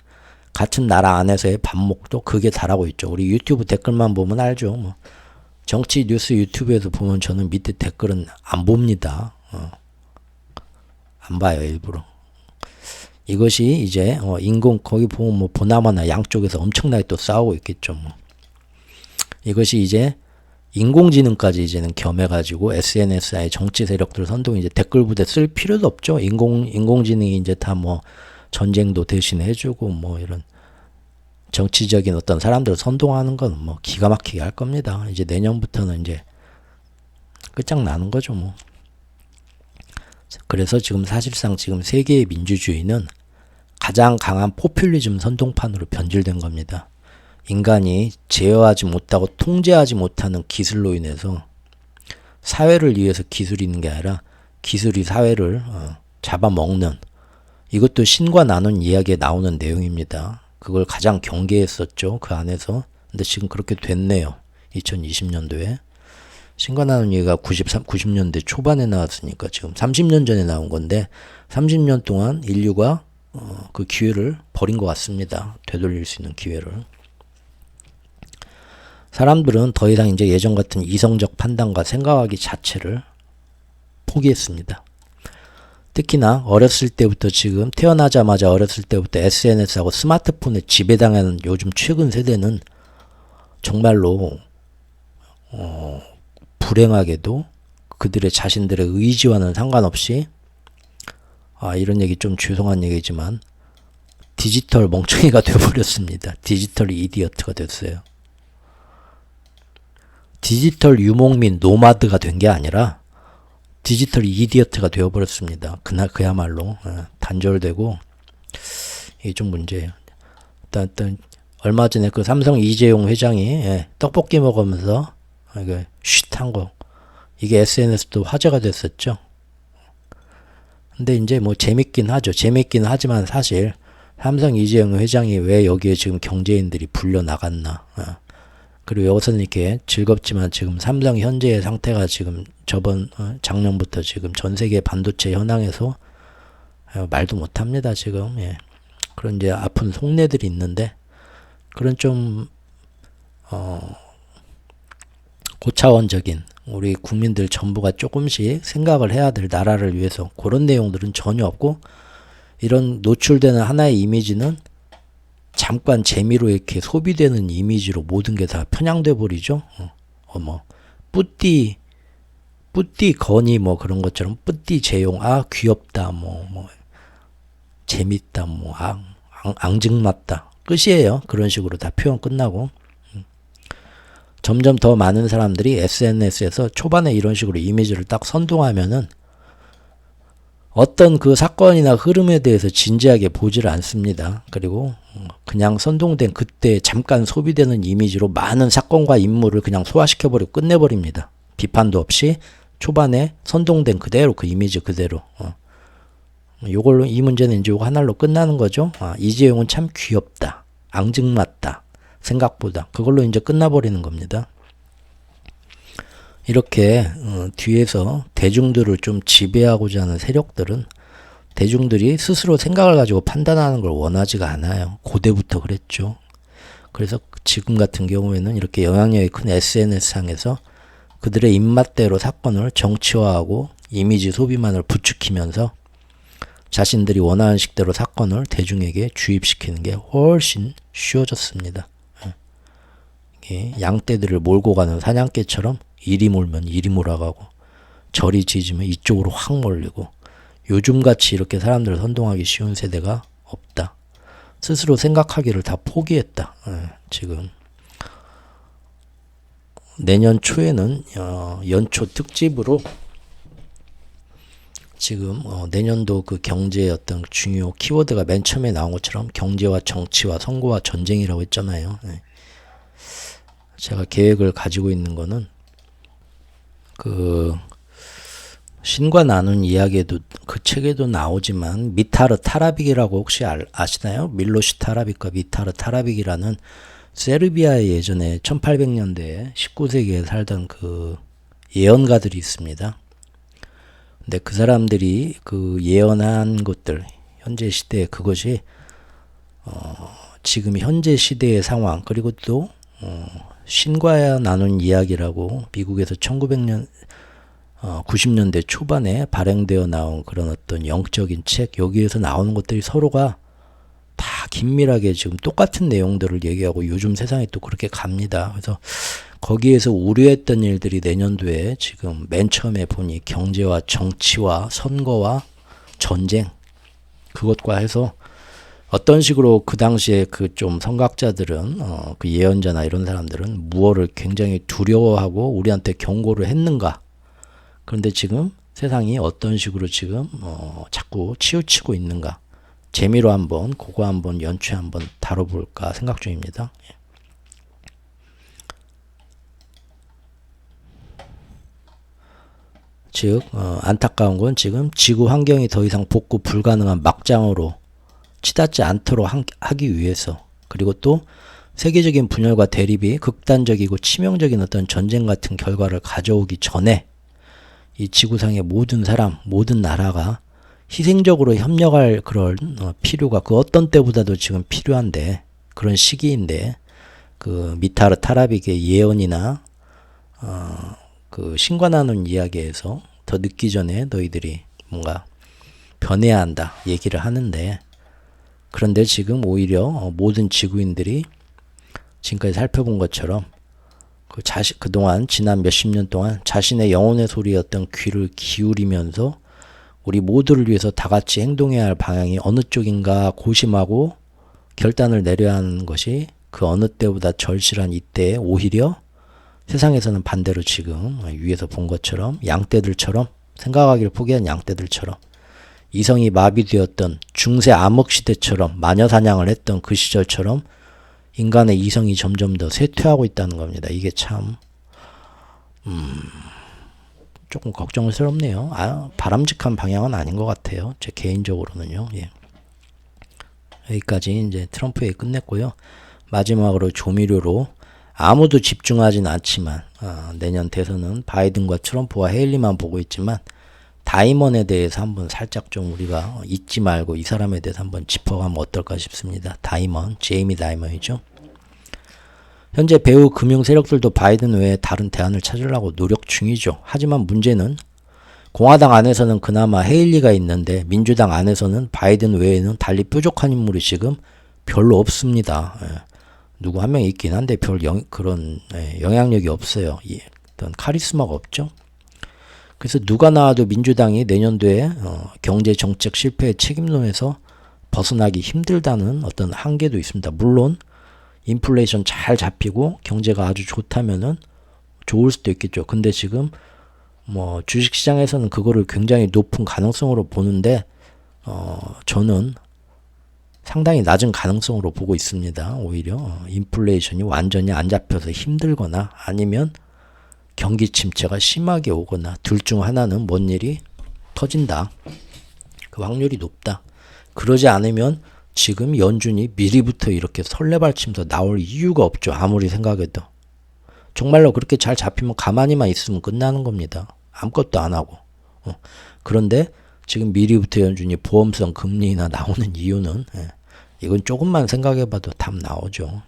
S1: 같은 나라 안에서의 반목도 극에 달하고 있죠. 우리 유튜브 댓글만 보면 알죠. 뭐 정치 뉴스 유튜브에서 보면 저는 밑에 댓글은 안 봅니다. 안 봐요, 일부러. 이것이 이제 거기 보면 뭐 보나마나 양쪽에서 엄청나게 또 싸우고 있겠죠. 뭐. 이것이 이제 인공지능까지 이제는 겸해가지고 SNS의 정치 세력들 선동 이제 댓글 부대 쓸 필요도 없죠. 인공지능이 이제 다 뭐 전쟁도 대신 해주고 뭐 이런 정치적인 어떤 사람들을 선동하는 건 뭐 기가 막히게 할 겁니다. 이제 내년부터는 이제 끝장나는 거죠, 뭐. 그래서 지금 사실상 지금 세계의 민주주의는 가장 강한 포퓰리즘 선동판으로 변질된 겁니다. 인간이 제어하지 못하고 통제하지 못하는 기술로 인해서 사회를 위해서 기술이 있는 게 아니라 기술이 사회를 잡아먹는, 이것도 신과 나눈 이야기에 나오는 내용입니다. 그걸 가장 경계했었죠, 그 안에서. 근데 지금 그렇게 됐네요. 2020년도에. 신과 나눈 이야기가 90년대 초반에 나왔으니까 지금 30년 전에 나온 건데 30년 동안 인류가 그 기회를 버린 것 같습니다. 되돌릴 수 있는 기회를. 사람들은 더 이상 이제 예전 같은 이성적 판단과 생각하기 자체를 포기했습니다. 특히나 어렸을 때부터 지금 태어나자마자 어렸을 때부터 SNS하고 스마트폰에 지배당하는 요즘 최근 세대는 정말로 불행하게도 그들의 자신들의 의지와는 상관없이 이런 얘기 좀 죄송한 얘기지만 디지털 멍청이가 되어버렸습니다. 디지털 이디어트가 됐어요. 디지털 유목민 노마드가 된 게 아니라 디지털 이디어트가 되어버렸습니다. 그야말로 단절되고 이게 좀 문제예요. 일단 얼마 전에 그 삼성 이재용 회장이 떡볶이 먹으면서 이게 쉿한 거, 이게 SNS도 화제가 됐었죠. 근데 이제 뭐 재밌긴 하죠. 재밌긴 하지만 사실 삼성 이재용 회장이 왜 여기에 지금 경제인들이 불려 나갔나. 그리고 여기서는 이렇게 즐겁지만 지금 삼성 현재의 상태가 지금 작년부터 지금 전 세계 반도체 현황에서 말도 못합니다, 지금. 예. 그런 이제 아픈 속내들이 있는데, 그런 좀, 고차원적인 우리 국민들 전부가 조금씩 생각을 해야 될 나라를 위해서 그런 내용들은 전혀 없고, 이런 노출되는 하나의 이미지는 잠깐 재미로 이렇게 소비되는 이미지로 모든 게 다 편향돼 버리죠. 뭐 뿌띠 건이 뭐 그런 것처럼 뿌띠 재용, 귀엽다, 뭐 재밌다, 뭐 앙증맞다, 끝이에요. 그런 식으로 다 표현 끝나고. 점점 더 많은 사람들이 SNS에서 초반에 이런 식으로 이미지를 딱 선동하면은 어떤 그 사건이나 흐름에 대해서 진지하게 보지를 않습니다. 그리고 그냥 선동된 그때 잠깐 소비되는 이미지로 많은 사건과 인물을 그냥 소화시켜버리고 끝내버립니다. 비판도 없이 초반에 선동된 그대로, 그 이미지 그대로. 요걸로 이 문제는 이제 요거 하나로 끝나는 거죠. 이재용은 참 귀엽다, 앙증맞다, 생각보다. 그걸로 이제 끝나버리는 겁니다. 이렇게 뒤에서 대중들을 좀 지배하고자 하는 세력들은 대중들이 스스로 생각을 가지고 판단하는 걸 원하지가 않아요. 고대부터 그랬죠. 그래서 지금 같은 경우에는 이렇게 영향력이 큰 SNS상에서 그들의 입맛대로 사건을 정치화하고 이미지 소비만을 부추기면서 자신들이 원하는 식대로 사건을 대중에게 주입시키는 게 훨씬 쉬워졌습니다. 이게 양떼들을 몰고 가는 사냥개처럼 이리 몰면 이리 몰아가고 저리 짖으면 이쪽으로 확 몰리고, 요즘같이 이렇게 사람들을 선동하기 쉬운 세대가 없다. 스스로 생각하기를 다 포기했다. 지금 내년 초에는 연초 특집으로 지금 내년도 그 경제의 어떤 중요 키워드가 맨 처음에 나온 것처럼 경제와 정치와 선거와 전쟁이라고 했잖아요. 네. 제가 계획을 가지고 있는 거는 그 신과 나눈 이야기에도 그 책에도 나오지만 미타르 타라빅이라고 혹시 아시나요? 밀로시 타라빅과 미타르 타라빅이라는 세르비아의 예전에 1800년대에 19세기에 살던 그 예언가들이 있습니다. 근데 그 사람들이 그 예언한 것들 현재 시대에 그것이 지금 현재 시대의 상황 그리고 또 신과 나눈 이야기라고 미국에서 1900년 90년대 초반에 발행되어 나온 그런 어떤 영적인 책 여기에서 나오는 것들이 서로가 다 긴밀하게 지금 똑같은 내용들을 얘기하고 요즘 세상이 또 그렇게 갑니다. 그래서 거기에서 우려했던 일들이 내년도에 지금 맨 처음에 보니 경제와 정치와 선거와 전쟁 그것과 해서 어떤 식으로 그 당시에 그 좀 선각자들은 그 예언자나 이런 사람들은 무엇을 굉장히 두려워하고 우리한테 경고를 했는가. 그런데 지금 세상이 어떤 식으로 지금 자꾸 치우치고 있는가. 재미로 한번 그거 한번 연초에 한번 다뤄볼까 생각 중입니다. 즉 안타까운 건 지금 지구 환경이 더 이상 복구 불가능한 막장으로 치닫지 않도록 하기 위해서 그리고 또 세계적인 분열과 대립이 극단적이고 치명적인 어떤 전쟁 같은 결과를 가져오기 전에 이 지구상의 모든 사람, 모든 나라가 희생적으로 협력할 그런 필요가 그 어떤 때보다도 지금 필요한데 그런 시기인데 그 미타르 타라빅의 예언이나 그 신과 나눈 이야기에서 더 늦기 전에 너희들이 뭔가 변해야 한다 얘기를 하는데 그런데 지금 오히려 모든 지구인들이 지금까지 살펴본 것처럼 그동안 지난 몇십 년 동안 자신의 영혼의 소리였던 귀를 기울이면서 우리 모두를 위해서 다 같이 행동해야 할 방향이 어느 쪽인가 고심하고 결단을 내려야 하는 것이 그 어느 때보다 절실한 이때에 오히려 세상에서는 반대로 지금 위에서 본 것처럼 양떼들처럼 생각하기를 포기한 양떼들처럼 이성이 마비되었던 중세 암흑시대처럼 마녀사냥을 했던 그 시절처럼 인간의 이성이 점점 더 쇠퇴하고 있다는 겁니다. 이게 참 조금 걱정스럽네요. 바람직한 방향은 아닌 것 같아요. 제 개인적으로는요. 예. 여기까지 이제 트럼프 얘기 끝냈고요. 마지막으로 조미료로 아무도 집중하진 않지만 내년 대선은 바이든과 트럼프와 헤일리만 보고 있지만 다이먼에 대해서 한번 살짝 좀 우리가 잊지 말고 이 사람에 대해서 한번 짚어가면 어떨까 싶습니다. 다이먼, 제이미 다이먼이죠. 현재 배후 금융 세력들도 바이든 외에 다른 대안을 찾으려고 노력 중이죠. 하지만 문제는 공화당 안에서는 그나마 헤일리가 있는데 민주당 안에서는 바이든 외에는 달리 뾰족한 인물이 지금 별로 없습니다. 누구 한 명 있긴 한데 별 그런 영향력이 없어요. 어떤 카리스마가 없죠. 그래서 누가 나와도 민주당이 내년도에 경제 정책 실패의 책임론에서 벗어나기 힘들다는 어떤 한계도 있습니다. 물론 인플레이션 잘 잡히고 경제가 아주 좋다면은 좋을 수도 있겠죠. 근데 지금 뭐 주식시장에서는 그거를 굉장히 높은 가능성으로 보는데 저는 상당히 낮은 가능성으로 보고 있습니다. 오히려 인플레이션이 완전히 안 잡혀서 힘들거나 아니면 경기 침체가 심하게 오거나 둘 중 하나는 뭔 일이 터진다. 그 확률이 높다. 그러지 않으면 지금 연준이 미리부터 이렇게 설레발치면서 나올 이유가 없죠. 아무리 생각해도. 정말로 그렇게 잘 잡히면 가만히만 있으면 끝나는 겁니다. 아무것도 안 하고. 그런데 지금 미리부터 연준이 보험성 금리나 나오는 이유는 이건 조금만 생각해봐도 답 나오죠.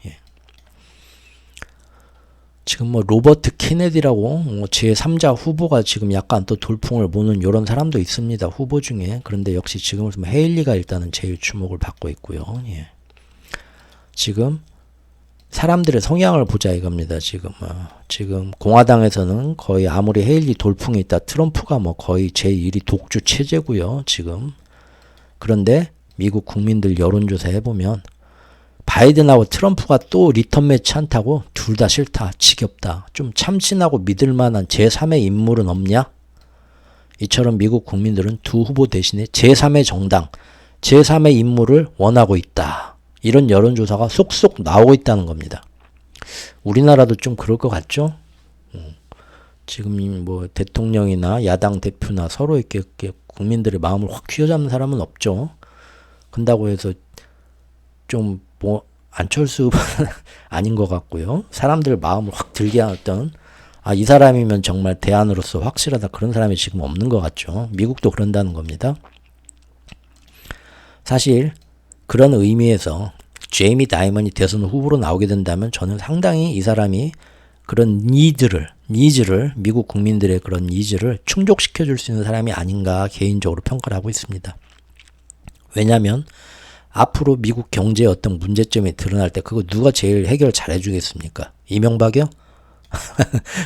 S1: 지금 뭐 로버트 케네디라고 제3자 후보가 지금 약간 또 돌풍을 보는 이런 사람도 있습니다. 후보 중에. 그런데 역시 지금은 헤일리가 일단은 제일 주목을 받고 있고요. 지금 사람들의 성향을 보자 이겁니다. 지금 공화당에서는 거의 아무리 헤일리 돌풍이 있다 트럼프가 뭐 거의 제1위 독주 체제고요. 지금. 그런데 미국 국민들 여론조사 해보면 바이든하고 트럼프가 또 리턴 매치 한다고 둘 다 싫다. 지겹다. 좀 참신하고 믿을만한 제3의 인물은 없냐? 이처럼 미국 국민들은 두 후보 대신에 제3의 정당, 제3의 인물을 원하고 있다. 이런 여론조사가 쏙쏙 나오고 있다는 겁니다. 우리나라도 좀 그럴 것 같죠? 지금 뭐 대통령이나 야당 대표나 서로 이렇게 국민들의 마음을 확 휘어잡는 사람은 없죠. 그런다고 해서 좀 뭐 안철수 아닌 것 같고요. 사람들 마음을 확 들게 하던 이 사람이면 정말 대안으로서 확실하다 그런 사람이 지금 없는 것 같죠. 미국도 그런다는 겁니다. 사실 그런 의미에서 제이미 다이먼이 대선 후보로 나오게 된다면 저는 상당히 이 사람이 그런 니즈를 미국 국민들의 그런 니즈를 충족시켜 줄 수 있는 사람이 아닌가 개인적으로 평가를 하고 있습니다. 왜냐하면 앞으로 미국 경제에 어떤 문제점이 드러날 때 그거 누가 제일 해결 잘 해주겠습니까? 이명박이요?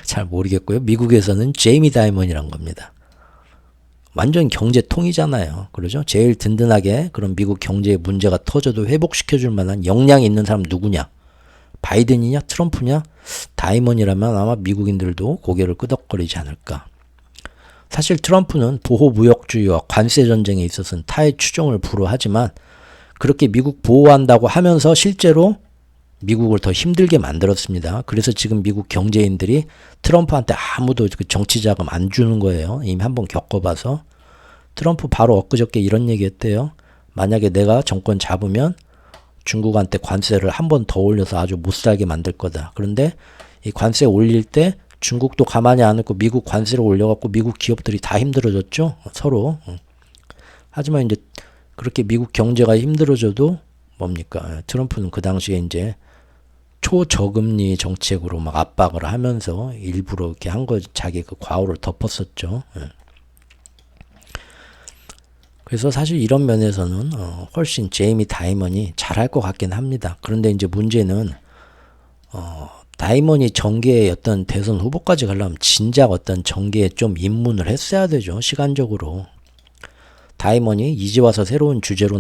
S1: 잘 모르겠고요. 미국에서는 제이미 다이먼이란 겁니다. 완전 경제통이잖아요. 그러죠? 제일 든든하게 그런 미국 경제에 문제가 터져도 회복시켜줄 만한 역량이 있는 사람 누구냐? 바이든이냐? 트럼프냐? 다이먼이라면 아마 미국인들도 고개를 끄덕거리지 않을까. 사실 트럼프는 보호무역주의와 관세전쟁에 있어서는 타의 추종을 불허하지만 그렇게 미국 보호한다고 하면서 실제로 미국을 더 힘들게 만들었습니다. 그래서 지금 미국 경제인들이 트럼프한테 아무도 그 정치 자금 안 주는 거예요. 이미 한번 겪어봐서. 트럼프 바로 엊그저께 이런 얘기 했대요. 만약에 내가 정권 잡으면 중국한테 관세를 한 번 더 올려서 아주 못살게 만들 거다. 그런데 이 관세 올릴 때 중국도 가만히 안 있고 미국 관세를 올려갖고 미국 기업들이 다 힘들어졌죠. 서로. 하지만 이제 그렇게 미국 경제가 힘들어져도 뭡니까? 트럼프는 그 당시에 이제 초저금리 정책으로 막 압박을 하면서 일부러 이렇게 한 거 자기 그 과오를 덮었었죠. 그래서 사실 이런 면에서는 훨씬 제이미 다이먼이 잘할 것 같긴 합니다. 그런데 이제 문제는 다이먼이 정계의 어떤 대선 후보까지 가려면 진작 어떤 정계에 좀 입문을 했어야 되죠. 시간적으로. 다이먼이 이제 와서 새로운 주자로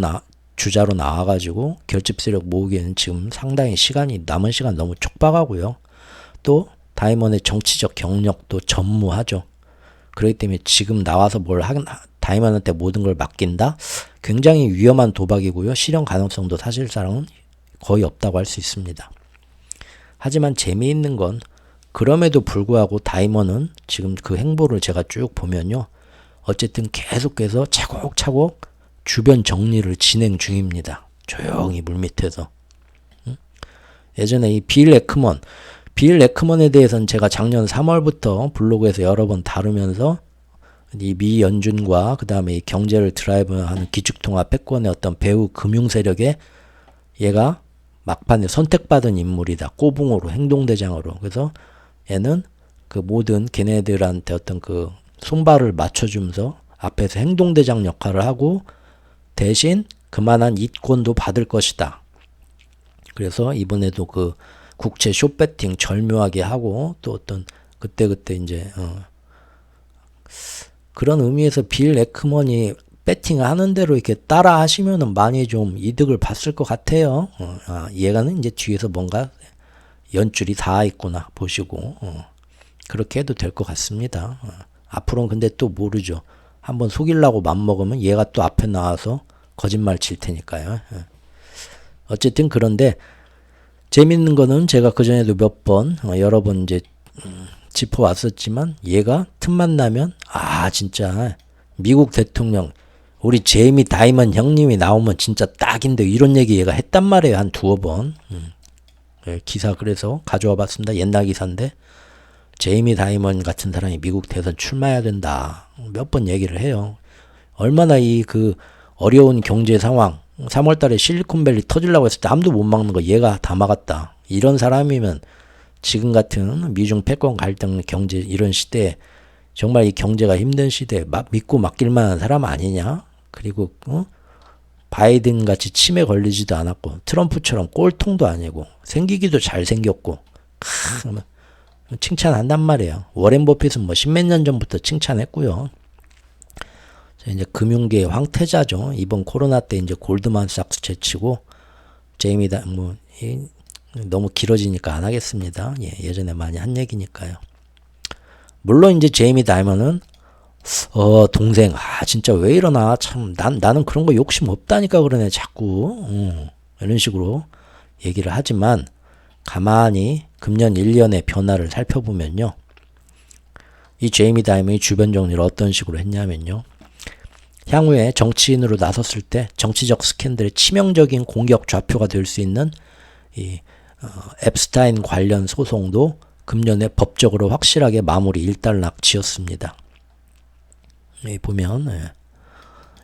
S1: 나와가지고 결집 세력 모으기에는 지금 상당히 남은 시간 너무 촉박하고요. 또 다이먼의 정치적 경력도 전무하죠. 그렇기 때문에 지금 나와서 다이먼한테 모든 걸 맡긴다? 굉장히 위험한 도박이고요. 실현 가능성도 사실상은 거의 없다고 할 수 있습니다. 하지만 재미있는 건 그럼에도 불구하고 다이먼은 지금 그 행보를 제가 쭉 보면요. 어쨌든 계속해서 차곡차곡 주변 정리를 진행 중입니다. 조용히 물밑에서. 예전에 이 빌 에크먼에 대해서는 제가 작년 3월부터 블로그에서 여러 번 다루면서 이 미 연준과 그 다음에 이 경제를 드라이브하는 기축통화 패권의 어떤 배후 금융 세력에 얘가 막판에 선택받은 인물이다. 꼬붕으로 행동대장으로. 그래서 얘는 그 모든 걔네들한테 어떤 그 손발을 맞춰주면서 앞에서 행동대장 역할을 하고 대신 그만한 이권도 받을 것이다. 그래서 이번에도 그 국채 숏배팅 절묘하게 하고 또 어떤 그때 이제 그런 의미에서 빌 에크먼이 배팅을 하는 대로 이렇게 따라 하시면은 많이 좀 이득을 봤을 것 같아요. 얘가는 이제 뒤에서 뭔가 연줄이 다 있구나 보시고 그렇게 해도 될 것 같습니다. 앞으로는 근데 또 모르죠. 한번 속이려고 맘먹으면 얘가 또 앞에 나와서 거짓말 칠 테니까요. 어쨌든 그런데 재밌는 거는 제가 그전에도 여러 번 이제 짚어왔었지만 얘가 틈만 나면 진짜 미국 대통령 우리 제이미 다이먼 형님이 나오면 진짜 딱인데 이런 얘기 얘가 했단 말이에요. 한 두어 번. 기사 그래서 가져와 봤습니다. 옛날 기사인데 제이미 다이먼 같은 사람이 미국 대선 출마해야 된다. 몇 번 얘기를 해요. 얼마나 이 그 어려운 경제 상황 3월 달에 실리콘밸리 터지려고 했을 때 아무도 못 막는 거 얘가 다 막았다. 이런 사람이면 지금 같은 미중 패권 갈등 경제 이런 시대에 정말 이 경제가 힘든 시대에 믿고 맡길 만한 사람 아니냐? 그리고 바이든 같이 치매 걸리지도 않았고 트럼프처럼 꼴통도 아니고 생기기도 잘생겼고 칭찬한단 말이에요. 워렌 버핏은 뭐 십몇 년 전부터 칭찬했고요. 이제 금융계의 황태자죠. 이번 코로나 때 이제 골드만삭스 제치고 제이미다 너무 길어지니까 안 하겠습니다. 예전에 많이 한 얘기니까요. 물론 이제 제이미 다이먼은 동생, 진짜 왜 이러나. 참, 나는 그런 거 욕심 없다니까 그러네, 자꾸. 이런 식으로 얘기를 하지만, 가만히 금년 1년의 변화를 살펴보면요. 이 제이미 다이먼이 주변 정리를 어떤 식으로 했냐면요. 향후에 정치인으로 나섰을 때 정치적 스캔들의 치명적인 공격 좌표가 될 수 있는 이 앱스타인 관련 소송도 금년에 법적으로 확실하게 마무리 일단락 지었습니다. 여기 보면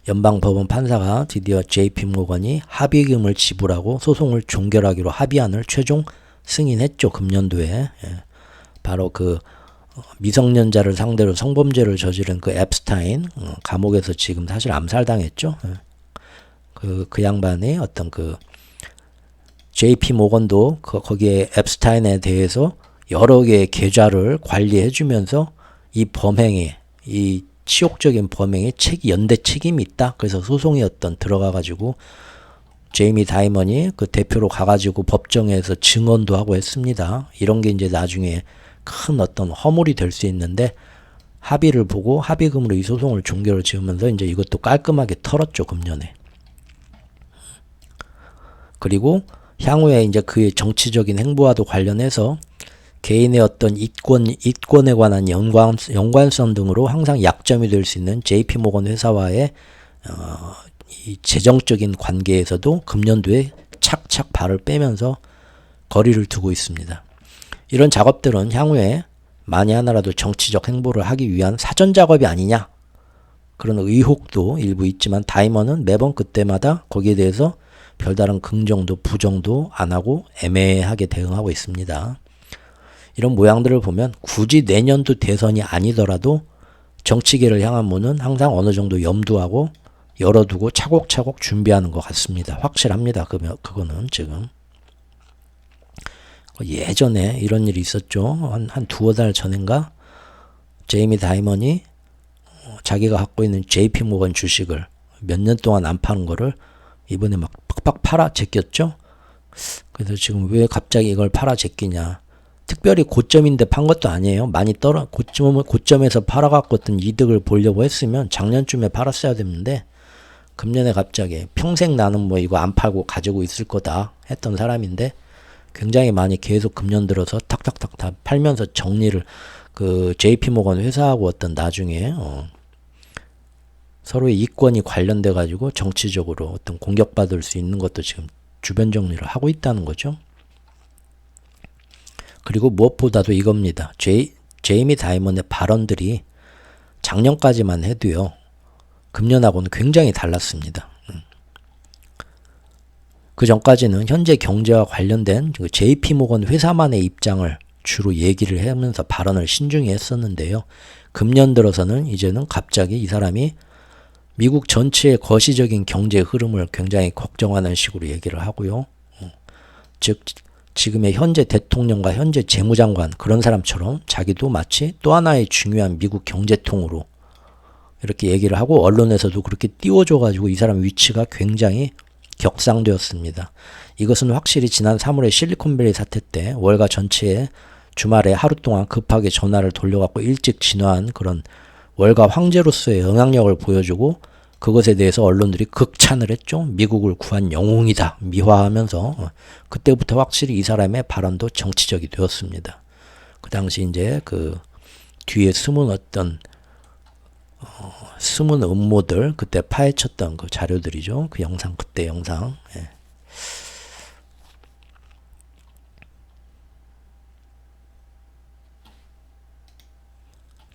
S1: 연방법원 판사가 드디어 JP 모건이 합의금을 지불하고 소송을 종결하기로 합의안을 최종 승인했죠. 금년도에. 바로 그 미성년자를 상대로 성범죄를 저지른 그 앱스타인 감옥에서 지금 사실 암살당했죠. 그 양반이 어떤 그 JP 모건도 거기에 앱스타인에 대해서 여러 개의 계좌를 관리해 주면서 이 범행에 이 치욕적인 범행에 연대 책임이 있다. 그래서 소송이 들어가 가지고 제이미 다이먼이 그 대표로 가가지고 법정에서 증언도 하고 했습니다. 이런 게 이제 나중에 큰 어떤 허물이 될 수 있는데 합의를 보고 합의금으로 이 소송을 종결을 지으면서 이제 이것도 깔끔하게 털었죠. 금년에. 그리고 향후에 이제 그의 정치적인 행보와도 관련해서 개인의 어떤 이권에 관한 연관성 등으로 항상 약점이 될 수 있는 JP 모건 회사와의 이 재정적인 관계에서도 금년도에 착착 발을 빼면서 거리를 두고 있습니다. 이런 작업들은 향후에 만에 하나라도 정치적 행보를 하기 위한 사전 작업이 아니냐, 그런 의혹도 일부 있지만 다이먼은 매번 그때마다 거기에 대해서 별다른 긍정도 부정도 안 하고 애매하게 대응하고 있습니다. 이런 모양들을 보면 굳이 내년도 대선이 아니더라도 정치계를 향한 문은 항상 어느 정도 염두하고 열어두고 차곡차곡 준비하는 것 같습니다. 확실합니다. 그거는 지금. 예전에 이런 일이 있었죠. 한 두어 달 전인가 제이미 다이먼이 자기가 갖고 있는 JP 모건 주식을 몇 년 동안 안 파는 거를 이번에 막 팍팍 팔아 제꼈죠. 그래서 지금 왜 갑자기 이걸 팔아 제끼냐. 특별히 고점인데 판 것도 아니에요. 많이 고점에서 팔아갖고 어떤 이득을 보려고 했으면 작년쯤에 팔았어야 됐는데 금년에 갑자기 평생 나는 뭐 이거 안 팔고 가지고 있을 거다 했던 사람인데 굉장히 많이 계속 금년 들어서 탁탁탁 다 팔면서 정리를 그 JP 모건 회사하고 어떤 나중에 서로의 이권이 관련돼 가지고 정치적으로 어떤 공격받을 수 있는 것도 지금 주변 정리를 하고 있다는 거죠. 그리고 무엇보다도 이겁니다. 제이미 다이먼의 발언들이 작년까지만 해도요. 금년하고는 굉장히 달랐습니다. 그 전까지는 현재 경제와 관련된 JP 모건 회사만의 입장을 주로 얘기를 하면서 발언을 신중히 했었는데요. 금년 들어서는 이제는 갑자기 이 사람이 미국 전체의 거시적인 경제 흐름을 굉장히 걱정하는 식으로 얘기를 하고요. 즉 지금의 현재 대통령과 현재 재무장관 그런 사람처럼 자기도 마치 또 하나의 중요한 미국 경제통으로 이렇게 얘기를 하고 언론에서도 그렇게 띄워줘가지고 이 사람 위치가 굉장히 격상되었습니다. 이것은 확실히 지난 3월에 실리콘밸리 사태 때 월가 전체에 주말에 하루 동안 급하게 전화를 돌려갖고 일찍 진화한 그런 월가 황제로서의 영향력을 보여주고 그것에 대해서 언론들이 극찬을 했죠. 미국을 구한 영웅이다 미화하면서 그때부터 확실히 이 사람의 발언도 정치적이 되었습니다. 그 당시 이제 그 뒤에 숨은 어떤 숨은 음모들 그때 파헤쳤던 그 자료들이죠. 그 영상 그때 영상. 예.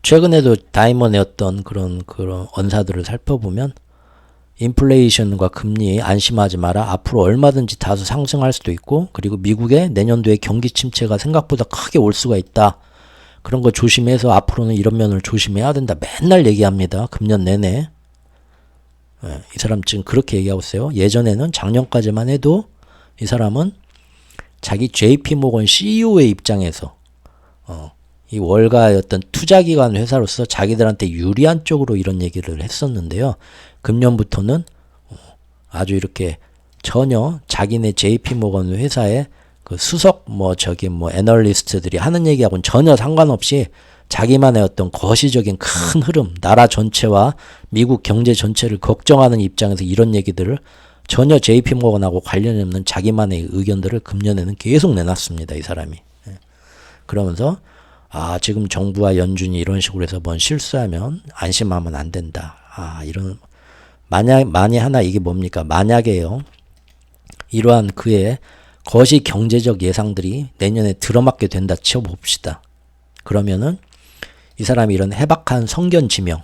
S1: 최근에도 다이먼의 어떤 그런 언사들을 살펴보면 인플레이션과 금리 안심하지 마라. 앞으로 얼마든지 다소 상승할 수도 있고 그리고 미국의 내년도에 경기 침체가 생각보다 크게 올 수가 있다. 그런 거 조심해서 앞으로는 이런 면을 조심해야 된다. 맨날 얘기합니다. 금년 내내. 이 사람 지금 그렇게 얘기하고 있어요. 예전에는 작년까지만 해도 이 사람은 자기 JP 모건 CEO의 입장에서 이 월가의 어떤 투자기관 회사로서 자기들한테 유리한 쪽으로 이런 얘기를 했었는데요. 금년부터는 아주 이렇게 전혀 자기네 JP 모건 회사의 그 수석 애널리스트들이 하는 얘기하고는 전혀 상관없이 자기만의 어떤 거시적인 큰 흐름, 나라 전체와 미국 경제 전체를 걱정하는 입장에서 이런 얘기들을 전혀 JP모건하고 관련이 없는 자기만의 의견들을 금년에는 계속 내놨습니다. 이 사람이. 그러면서 지금 정부와 연준이 이런 식으로 해서 뭔 실수하면 안심하면 안 된다. 이런 만약 하나 이게 뭡니까? 만약에요. 이러한 그의 거시 경제적 예상들이 내년에 들어맞게 된다 치워봅시다. 그러면은 이 사람이 이런 해박한 성견 지명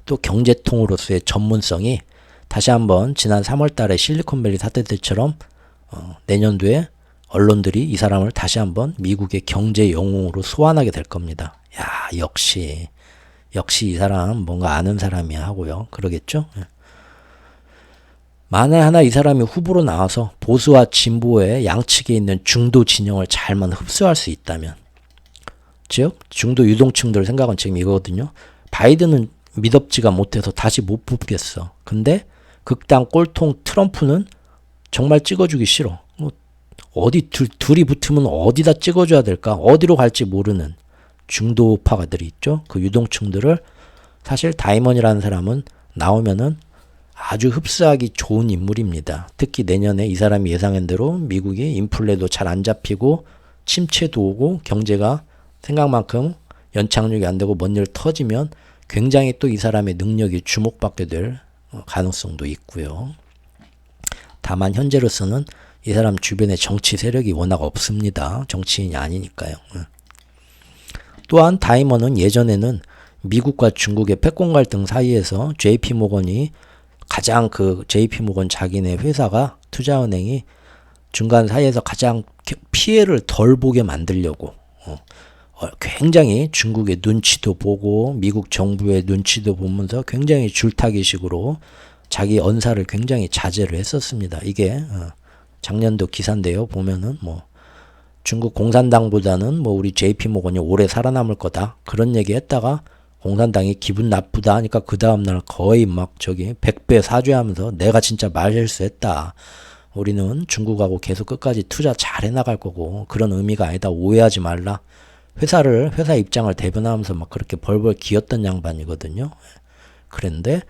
S1: 또 경제통으로서의 전문성이 다시 한번 지난 3월 달에 실리콘밸리 사태 때처럼 내년도에 언론들이 이 사람을 다시 한번 미국의 경제 영웅으로 소환하게 될 겁니다. 역시 이 사람 뭔가 아는 사람이야 하고요. 그러겠죠? 만에 하나 이 사람이 후보로 나와서 보수와 진보의 양측에 있는 중도 진영을 잘만 흡수할 수 있다면, 즉 중도 유동층들 생각은 지금 이거거든요. 바이든은 미덥지가 못해서 다시 못 뽑겠어. 근데 극단 꼴통 트럼프는 정말 찍어주기 싫어. 어디 둘이 붙으면 어디다 찍어줘야 될까? 어디로 갈지 모르는 중도파가들이 있죠. 그 유동층들을 사실 다이먼이라는 사람은 나오면은 아주 흡수하기 좋은 인물입니다. 특히 내년에 이 사람이 예상한 대로 미국이 인플레도 잘 안 잡히고 침체도 오고 경제가 생각만큼 연착륙이 안 되고 뭔 일 터지면 굉장히 또 이 사람의 능력이 주목받게 될 가능성도 있고요. 다만 현재로서는 이 사람 주변에 정치 세력이 워낙 없습니다. 정치인이 아니니까요. 또한 다이먼은 예전에는 미국과 중국의 패권 갈등 사이에서 JP모건이 가장 그 JP모건 자기네 회사가 투자은행이 중간 사이에서 가장 피해를 덜 보게 만들려고 굉장히 중국의 눈치도 보고 미국 정부의 눈치도 보면서 굉장히 줄타기식으로 자기 언사를 굉장히 자제를 했었습니다. 이게 작년도 기사인데요. 보면은 중국 공산당보다는 우리 JP모건이 오래 살아남을 거다. 그런 얘기 했다가 공산당이 기분 나쁘다 하니까 그 다음날 거의 막 100배 사죄하면서 내가 진짜 말실수했다. 우리는 중국하고 계속 끝까지 투자 잘 해나갈 거고 그런 의미가 아니다. 오해하지 말라. 회사 입장을 대변하면서 막 그렇게 벌벌 기었던 양반이거든요. 그런데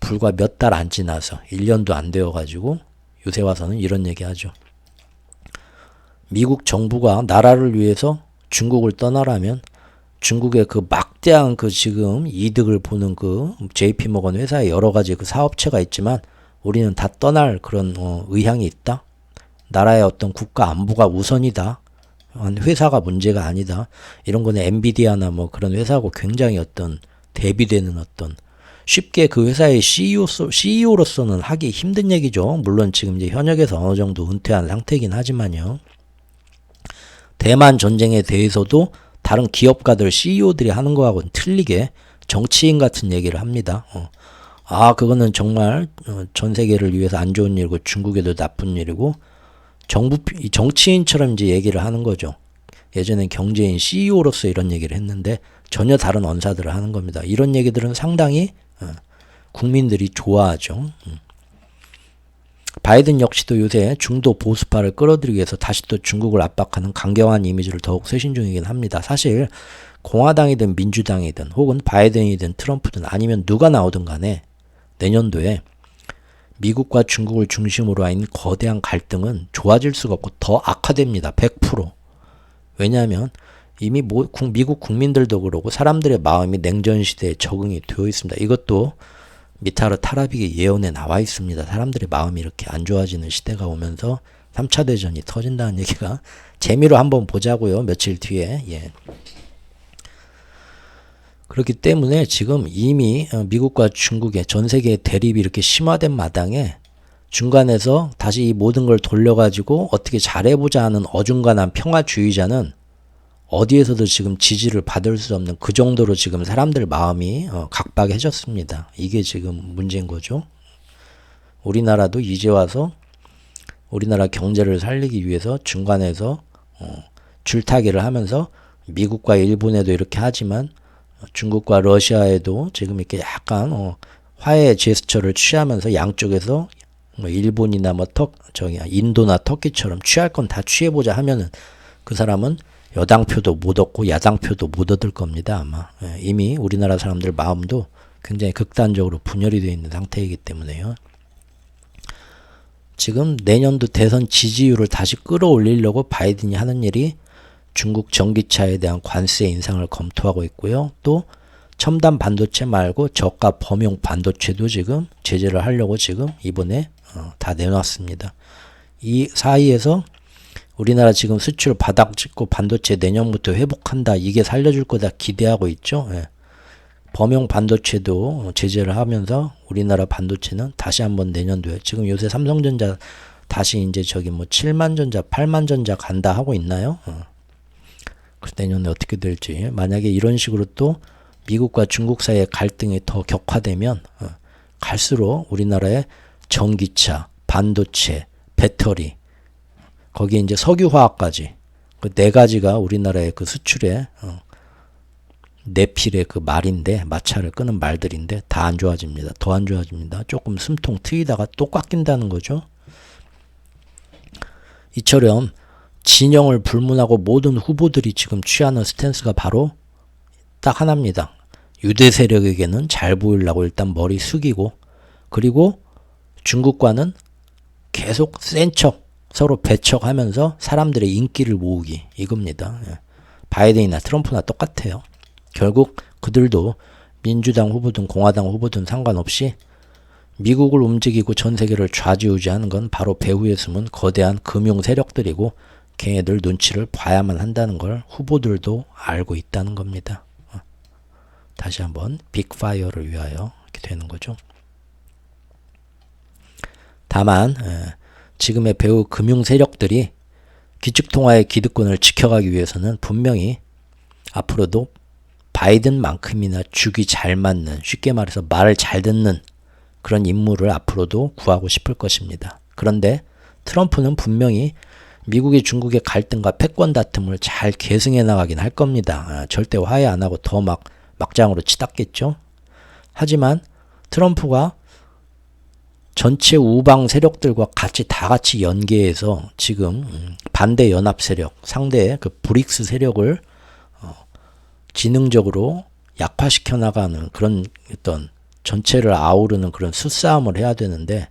S1: 불과 몇 달 안 지나서 1년도 안 되어가지고 요새 와서는 이런 얘기 하죠. 미국 정부가 나라를 위해서 중국을 떠나라면 중국의 그 막대한 그 지금 이득을 보는 그 JP모건 회사의 여러 가지 그 사업체가 있지만 우리는 다 떠날 그런 의향이 있다. 나라의 어떤 국가 안보가 우선이다. 회사가 문제가 아니다. 이런 거는 엔비디아나 그런 회사하고 굉장히 어떤 대비되는 어떤 쉽게 그 회사의 CEO로서는 하기 힘든 얘기죠. 물론 지금 이제 현역에서 어느 정도 은퇴한 상태이긴 하지만요. 대만 전쟁에 대해서도 다른 기업가들 CEO들이 하는 거하고는 틀리게 정치인 같은 얘기를 합니다. 그거는 정말 전 세계를 위해서 안 좋은 일이고 중국에도 나쁜 일이고 정치인처럼 이제 얘기를 하는 거죠. 예전엔 경제인 CEO로서 이런 얘기를 했는데 전혀 다른 언사들을 하는 겁니다. 이런 얘기들은 상당히 국민들이 좋아하죠. 바이든 역시도 요새 중도 보수파를 끌어들이기 위해서 다시 또 중국을 압박하는 강경한 이미지를 더욱 쇄신 중이긴 합니다. 사실 공화당이든 민주당이든 혹은 바이든이든 트럼프든 아니면 누가 나오든 간에 내년도에 미국과 중국을 중심으로 한 거대한 갈등은 좋아질 수가 없고 더 악화됩니다. 100%. 왜냐하면 이미 미국 국민들도 그러고 사람들의 마음이 냉전 시대에 적응이 되어 있습니다. 이것도 미타르 타라빅의 예언에 나와 있습니다. 사람들의 마음이 이렇게 안 좋아지는 시대가 오면서 3차 대전이 터진다는 얘기가 재미로 한번 보자고요. 며칠 뒤에. 그렇기 때문에 지금 이미 미국과 중국의 전 세계의 대립이 이렇게 심화된 마당에 중간에서 다시 이 모든 걸 돌려가지고 어떻게 잘해보자 하는 어중간한 평화주의자는 어디에서도 지금 지지를 받을 수 없는 그 정도로 지금 사람들 마음이 각박해졌습니다. 이게 지금 문제인 거죠. 우리나라도 이제 와서 우리나라 경제를 살리기 위해서 중간에서 줄타기를 하면서 미국과 일본에도 이렇게 하지만 중국과 러시아에도 지금 이렇게 약간 화해 제스처를 취하면서 양쪽에서 일본이나 인도나 터키처럼 취할 건 다 취해보자 하면은 그 사람은 여당표도 못 얻고 야당표도 못 얻을 겁니다. 아마 이미 우리나라 사람들 마음도 굉장히 극단적으로 분열이 되어 있는 상태이기 때문에요. 지금 내년도 대선 지지율을 다시 끌어올리려고 바이든이 하는 일이 중국 전기차에 대한 관세 인상을 검토하고 있고요. 또 첨단 반도체 말고 저가 범용 반도체도 지금 제재를 하려고 지금 이번에 다 내놨습니다. 이 사이에서 우리나라 지금 수출 바닥 찍고 반도체 내년부터 회복한다. 이게 살려줄 거다 기대하고 있죠. 예. 범용 반도체도 제재를 하면서 우리나라 반도체는 다시 한번 내년도에 지금 요새 삼성전자 다시 이제 저기 뭐 7만 전자, 8만 전자 간다 하고 있나요? 그래서 내년에 어떻게 될지 만약에 이런 식으로 또 미국과 중국 사이의 갈등이 더 격화되면 갈수록 우리나라의 전기차, 반도체, 배터리 거기에 이제 석유화학까지 그 네 가지가 우리나라의 그 수출의 내필의 그 말인데 마찰을 끄는 말들인데 다 안 좋아집니다. 더 안 좋아집니다. 조금 숨통 트이다가 또 꽉 낀다는 거죠. 이처럼 진영을 불문하고 모든 후보들이 지금 취하는 스탠스가 바로 딱 하나입니다. 유대 세력에게는 잘 보이려고 일단 머리 숙이고 그리고 중국과는 계속 센 척 서로 배척하면서 사람들의 인기를 모으기 이겁니다. 바이든이나 트럼프나 똑같아요. 결국 그들도 민주당 후보든 공화당 후보든 상관없이 미국을 움직이고 전 세계를 좌지우지하는 건 바로 배후에 숨은 거대한 금융 세력들이고 걔네들 눈치를 봐야만 한다는 걸 후보들도 알고 있다는 겁니다. 다시 한번 빅파이어를 위하여 이렇게 되는 거죠. 다만 지금의 배후 금융 세력들이 기축통화의 기득권을 지켜가기 위해서는 분명히 앞으로도 바이든만큼이나 죽이 잘 맞는 쉽게 말해서 말을 잘 듣는 그런 인물을 앞으로도 구하고 싶을 것입니다. 그런데 트럼프는 분명히 미국의 중국의 갈등과 패권 다툼을 잘 계승해 나가긴 할 겁니다. 절대 화해 안 하고 더 막장으로 치닫겠죠. 하지만 트럼프가 전체 우방 세력들과 다 같이 연계해서 지금 반대 연합 세력, 상대의 그 브릭스 세력을 지능적으로 약화시켜 나가는 그런 어떤 전체를 아우르는 그런 수싸움을 해야 되는데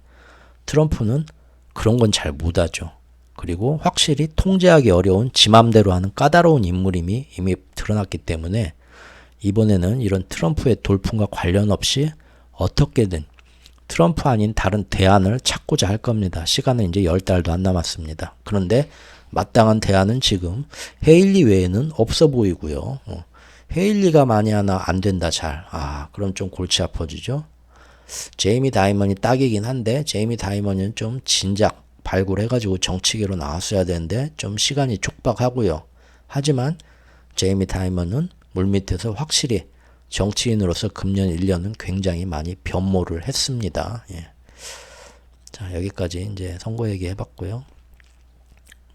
S1: 트럼프는 그런 건 잘 못하죠. 그리고 확실히 통제하기 어려운 지 맘대로 하는 까다로운 인물임이 이미 드러났기 때문에 이번에는 이런 트럼프의 돌풍과 관련 없이 어떻게든 트럼프 아닌 다른 대안을 찾고자 할 겁니다. 시간은 이제 10달도 안 남았습니다. 그런데 마땅한 대안은 지금 헤일리 외에는 없어 보이고요. 헤일리가 많이 하나 안 된다 잘. 그럼 좀 골치 아파지죠. 제이미 다이먼이 딱이긴 한데 제이미 다이먼은 좀 진작 발굴해가지고 정치계로 나왔어야 되는데 좀 시간이 촉박하고요. 하지만 제이미 다이먼은 물밑에서 확실히 정치인으로서 금년 1년은 굉장히 많이 변모를 했습니다. 예. 자, 여기까지 이제 선거 얘기 해봤고요.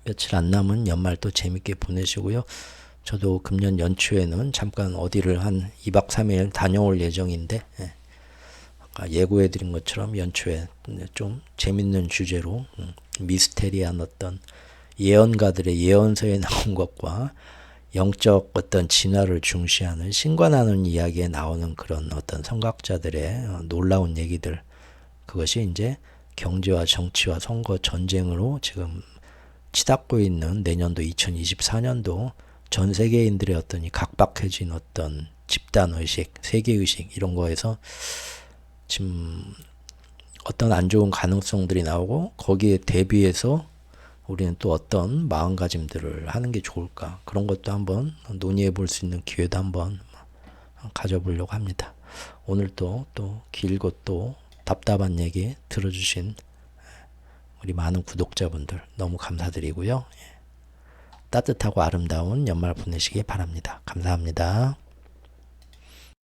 S1: 며칠 안 남은 연말 또 재밌게 보내시고요. 저도 금년 연초에는 잠깐 어디를 한 2박 3일 다녀올 예정인데 아까 예고해드린 것처럼 연초에 좀 재밌는 주제로 미스테리한 어떤 예언가들의 예언서에 나온 것과 영적 어떤 진화를 중시하는 신관하는 이야기에 나오는 그런 어떤 선각자들의 놀라운 얘기들 그것이 이제 경제와 정치와 선거 전쟁으로 지금 치닫고 있는 내년도 2024년도 전 세계인들의 어떤 이 각박해진 어떤 집단의식, 세계의식 이런 거에서 지금 어떤 안 좋은 가능성들이 나오고 거기에 대비해서 우리는 또 어떤 마음가짐들을 하는 게 좋을까 그런 것도 한번 논의해 볼 수 있는 기회도 한번 가져보려고 합니다. 오늘도 또 길고 또 답답한 얘기 들어주신 우리 많은 구독자분들 너무 감사드리고요. 따뜻하고 아름다운 연말 보내시기 바랍니다. 감사합니다.